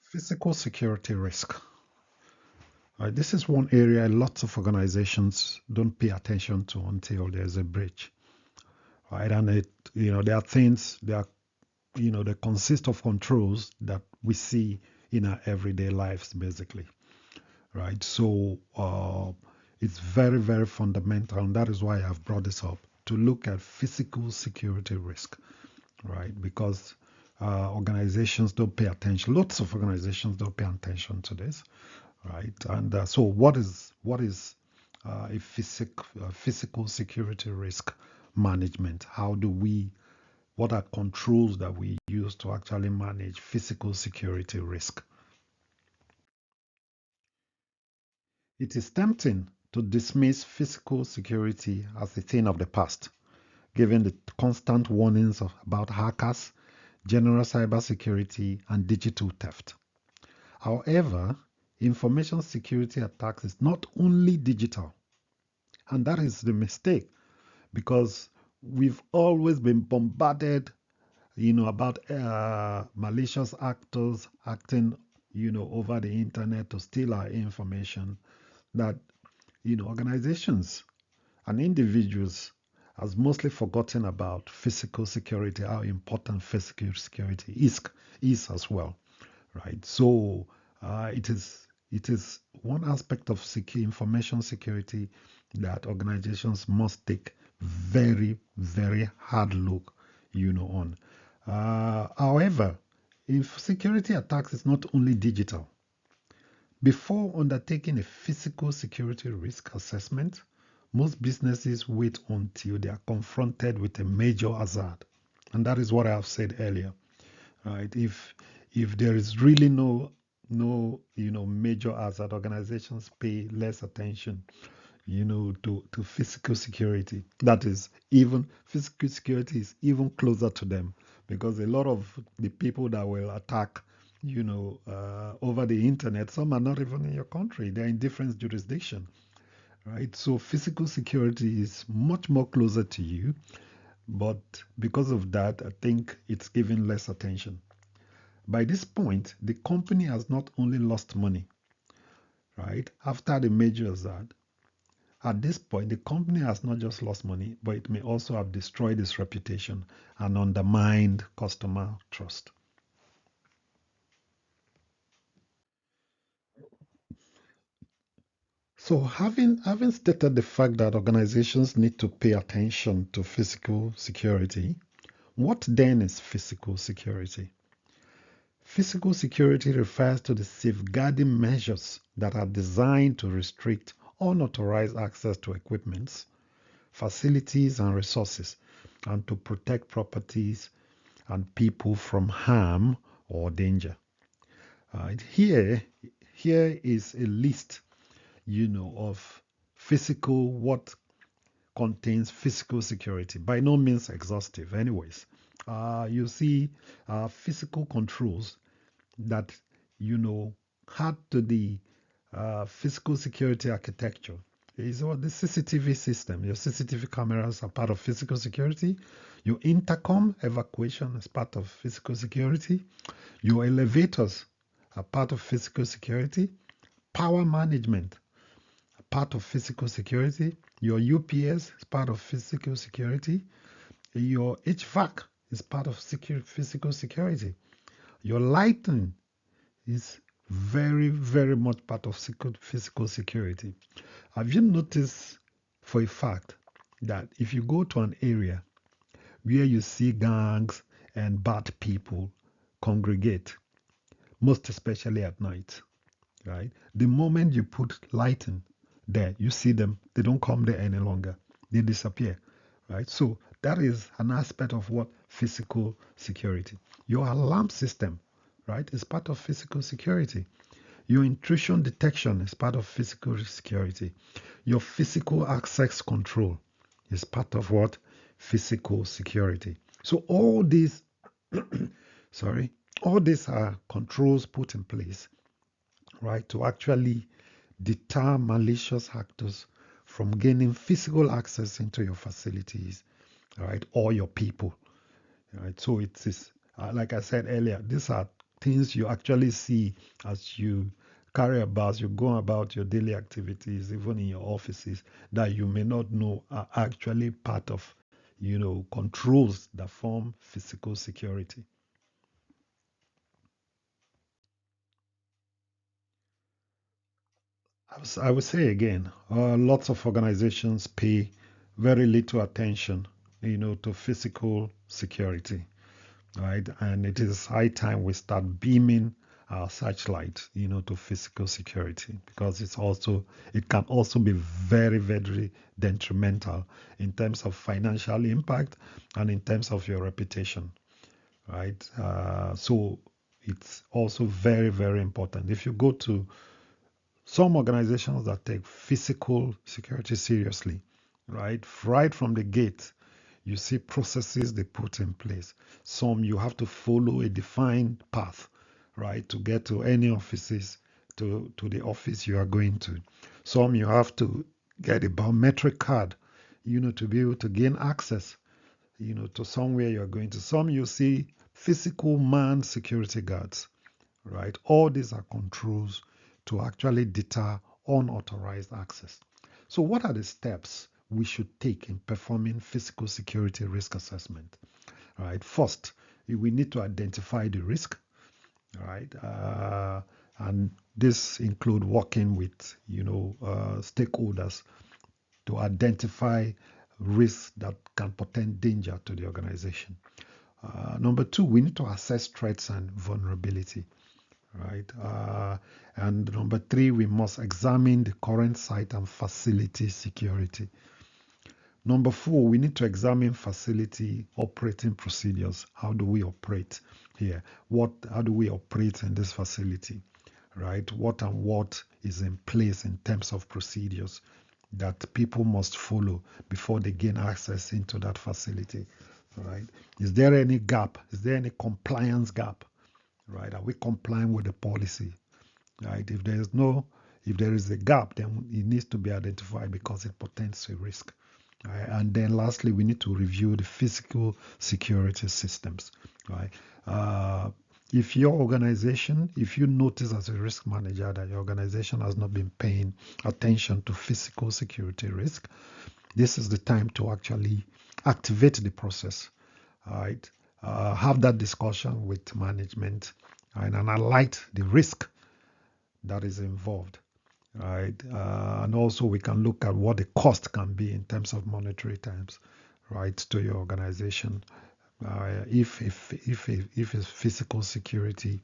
Physical security risk. This is one area lots of organizations don't pay attention to until there's a breach. Right? And there are things that they consist of controls that we see in our everyday lives, basically. Right? So it's very, very fundamental, and that is why I've brought this up to look at physical security risk, right? Because organizations don't pay attention. Lots of organizations don't pay attention to this, right? And so, what is a physical security risk management? What are controls that we use to actually manage physical security risk? It is tempting to dismiss physical security as a thing of the past, given the constant warnings about hackers, general cybersecurity, and digital theft. However, information security attacks is not only digital, and that is the mistake, because we've always been bombarded, about malicious actors acting, over the internet to steal our information. That organizations and individuals has mostly forgotten about physical security, how important physical security is as well, right? So it is one aspect of information security that organizations must take very, very hard look, on. However, if security attacks is not only digital, before undertaking a physical security risk assessment, most businesses wait until they are confronted with a major hazard. And that is what I have said earlier. Right? If there is really no major hazard, organizations pay less attention to physical security. That is, even physical security is even closer to them, because a lot of the people that will attack over the internet, some are not even in your country, they're in different jurisdiction, right? So physical security is much more closer to you, but because of that, I think it's given less attention. By this point, the company has not only lost money, right, after the major hazard. At this point, the company has not just lost money, but it may also have destroyed its reputation and undermined customer trust. So, having stated the fact that organizations need to pay attention to physical security, what then is physical security? Physical security refers to the safeguarding measures that are designed to restrict unauthorized access to equipments, facilities, and resources, and to protect properties and people from harm or danger. Here is a list, of what contains physical security. By no means exhaustive, anyways. You see physical controls that, add to the physical security architecture. Is what the CCTV system. Your CCTV cameras are part of physical security. Your intercom evacuation is part of physical security. Your elevators are part of physical security. Power management, a part of physical security. Your UPS is part of physical security. Your HVAC is part of physical security. Your lighting is very, very much part of physical security. Have you noticed for a fact that if you go to an area where you see gangs and bad people congregate, most especially at night, right? The moment you put lighting there, you see them, they don't come there any longer. They disappear, right? So That is an aspect of what? Physical security. Your alarm system, right, is part of physical security. Your intrusion detection is part of physical security. Your physical access control is part of what? Physical security. So all these, sorry, all these are controls put in place, right, to actually deter malicious actors from gaining physical access into your facilities, right, or your people, right? So it is, like I said earlier, these are things you actually see as you carry about, you go about your daily activities, even in your offices, that you may not know are actually part of, controls that form physical security. I would say again, lots of organizations pay very little attention, to physical security, right? And it is high time we start beaming our searchlight, to physical security, because it can also be very, very detrimental in terms of financial impact and in terms of your reputation, right? So it's also very, very important. If you go to some organizations that take physical security seriously, right from the gate, you see processes they put in place. Some you have to follow a defined path, right, to get to any offices, to the office you are going to. Some you have to get a biometric card, to be able to gain access, to somewhere you're going to. Some you see physical man security guards, right? All these are controls to actually deter unauthorized access. So, what are the steps we should take in performing physical security risk assessment? Right. First, we need to identify the risk, right? And this include working with stakeholders to identify risks that can portend danger to the organization. Number two, we need to assess threats and vulnerability, right? And number three, we must examine the current site and facility security. Number four, we need to examine facility operating procedures. How do we operate here? How do we operate in this facility? Right? What is in place in terms of procedures that people must follow before they gain access into that facility? Right? Is there any gap? Is there any compliance gap? Right? Are we complying with the policy? Right? If there is a gap, then it needs to be identified because it portends to a risk. Right? And then lastly, we need to review the physical security systems. Right? If your organization, if you notice as a risk manager that your organization has not been paying attention to physical security risk, this is the time to actually activate the process. Right? Have that discussion with management, right, and highlight the risk that is involved, right? And also we can look at what the cost can be in terms of monetary terms, right, to your organization. If a physical security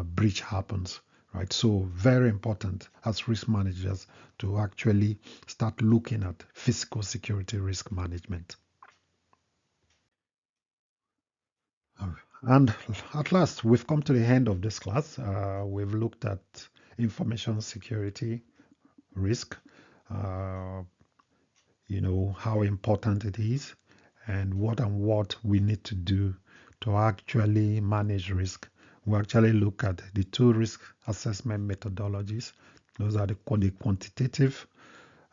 breach happens, right? So very important as risk managers to actually start looking at physical security risk management. And at last, we've come to the end of this class. We've looked at information security risk, uh, how important it is, and what we need to do to actually manage risk. We actually look at the two risk assessment methodologies. Those are the quantitative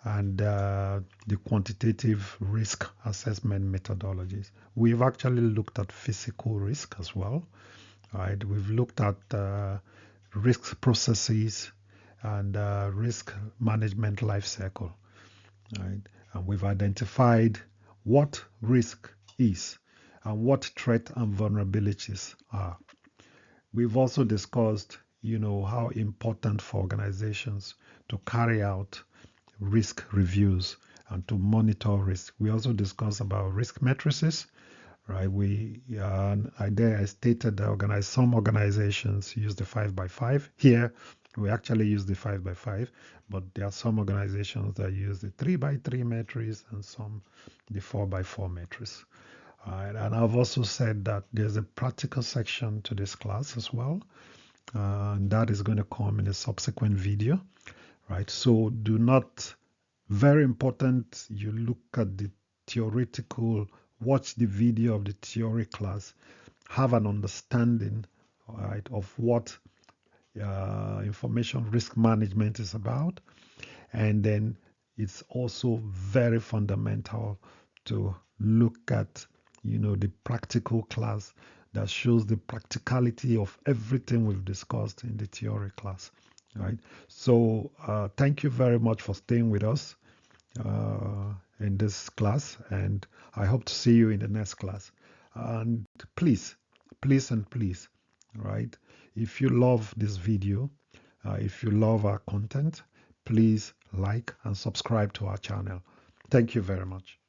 and the quantitative risk assessment methodologies. We've actually looked at physical risk as well, right? We've looked at risk processes and risk management life cycle, right? And we've identified what risk is and what threat and vulnerabilities are. We've also discussed, how important for organizations to carry out risk reviews and to monitor risk. We also discussed about risk matrices, right? I stated that some organizations use the 5x5. Here, We actually use the 5x5, but there are some organizations that use the 3x3 matrix and some the 4x4 matrix. And I've also said that there's a practical section to this class as well, and that is going to come in a subsequent video, right? So do not, very important, you look at the theoretical, watch the video of the theory class, have an understanding, right, of what information risk management is about, and then it's also very fundamental to look at the practical class that shows the practicality of everything we've discussed in the theory class, right? So thank you very much for staying with us in this class, and I hope to see you in the next class. And please, please, right, if you love this video, if you love our content, please like and subscribe to our channel. Thank you very much.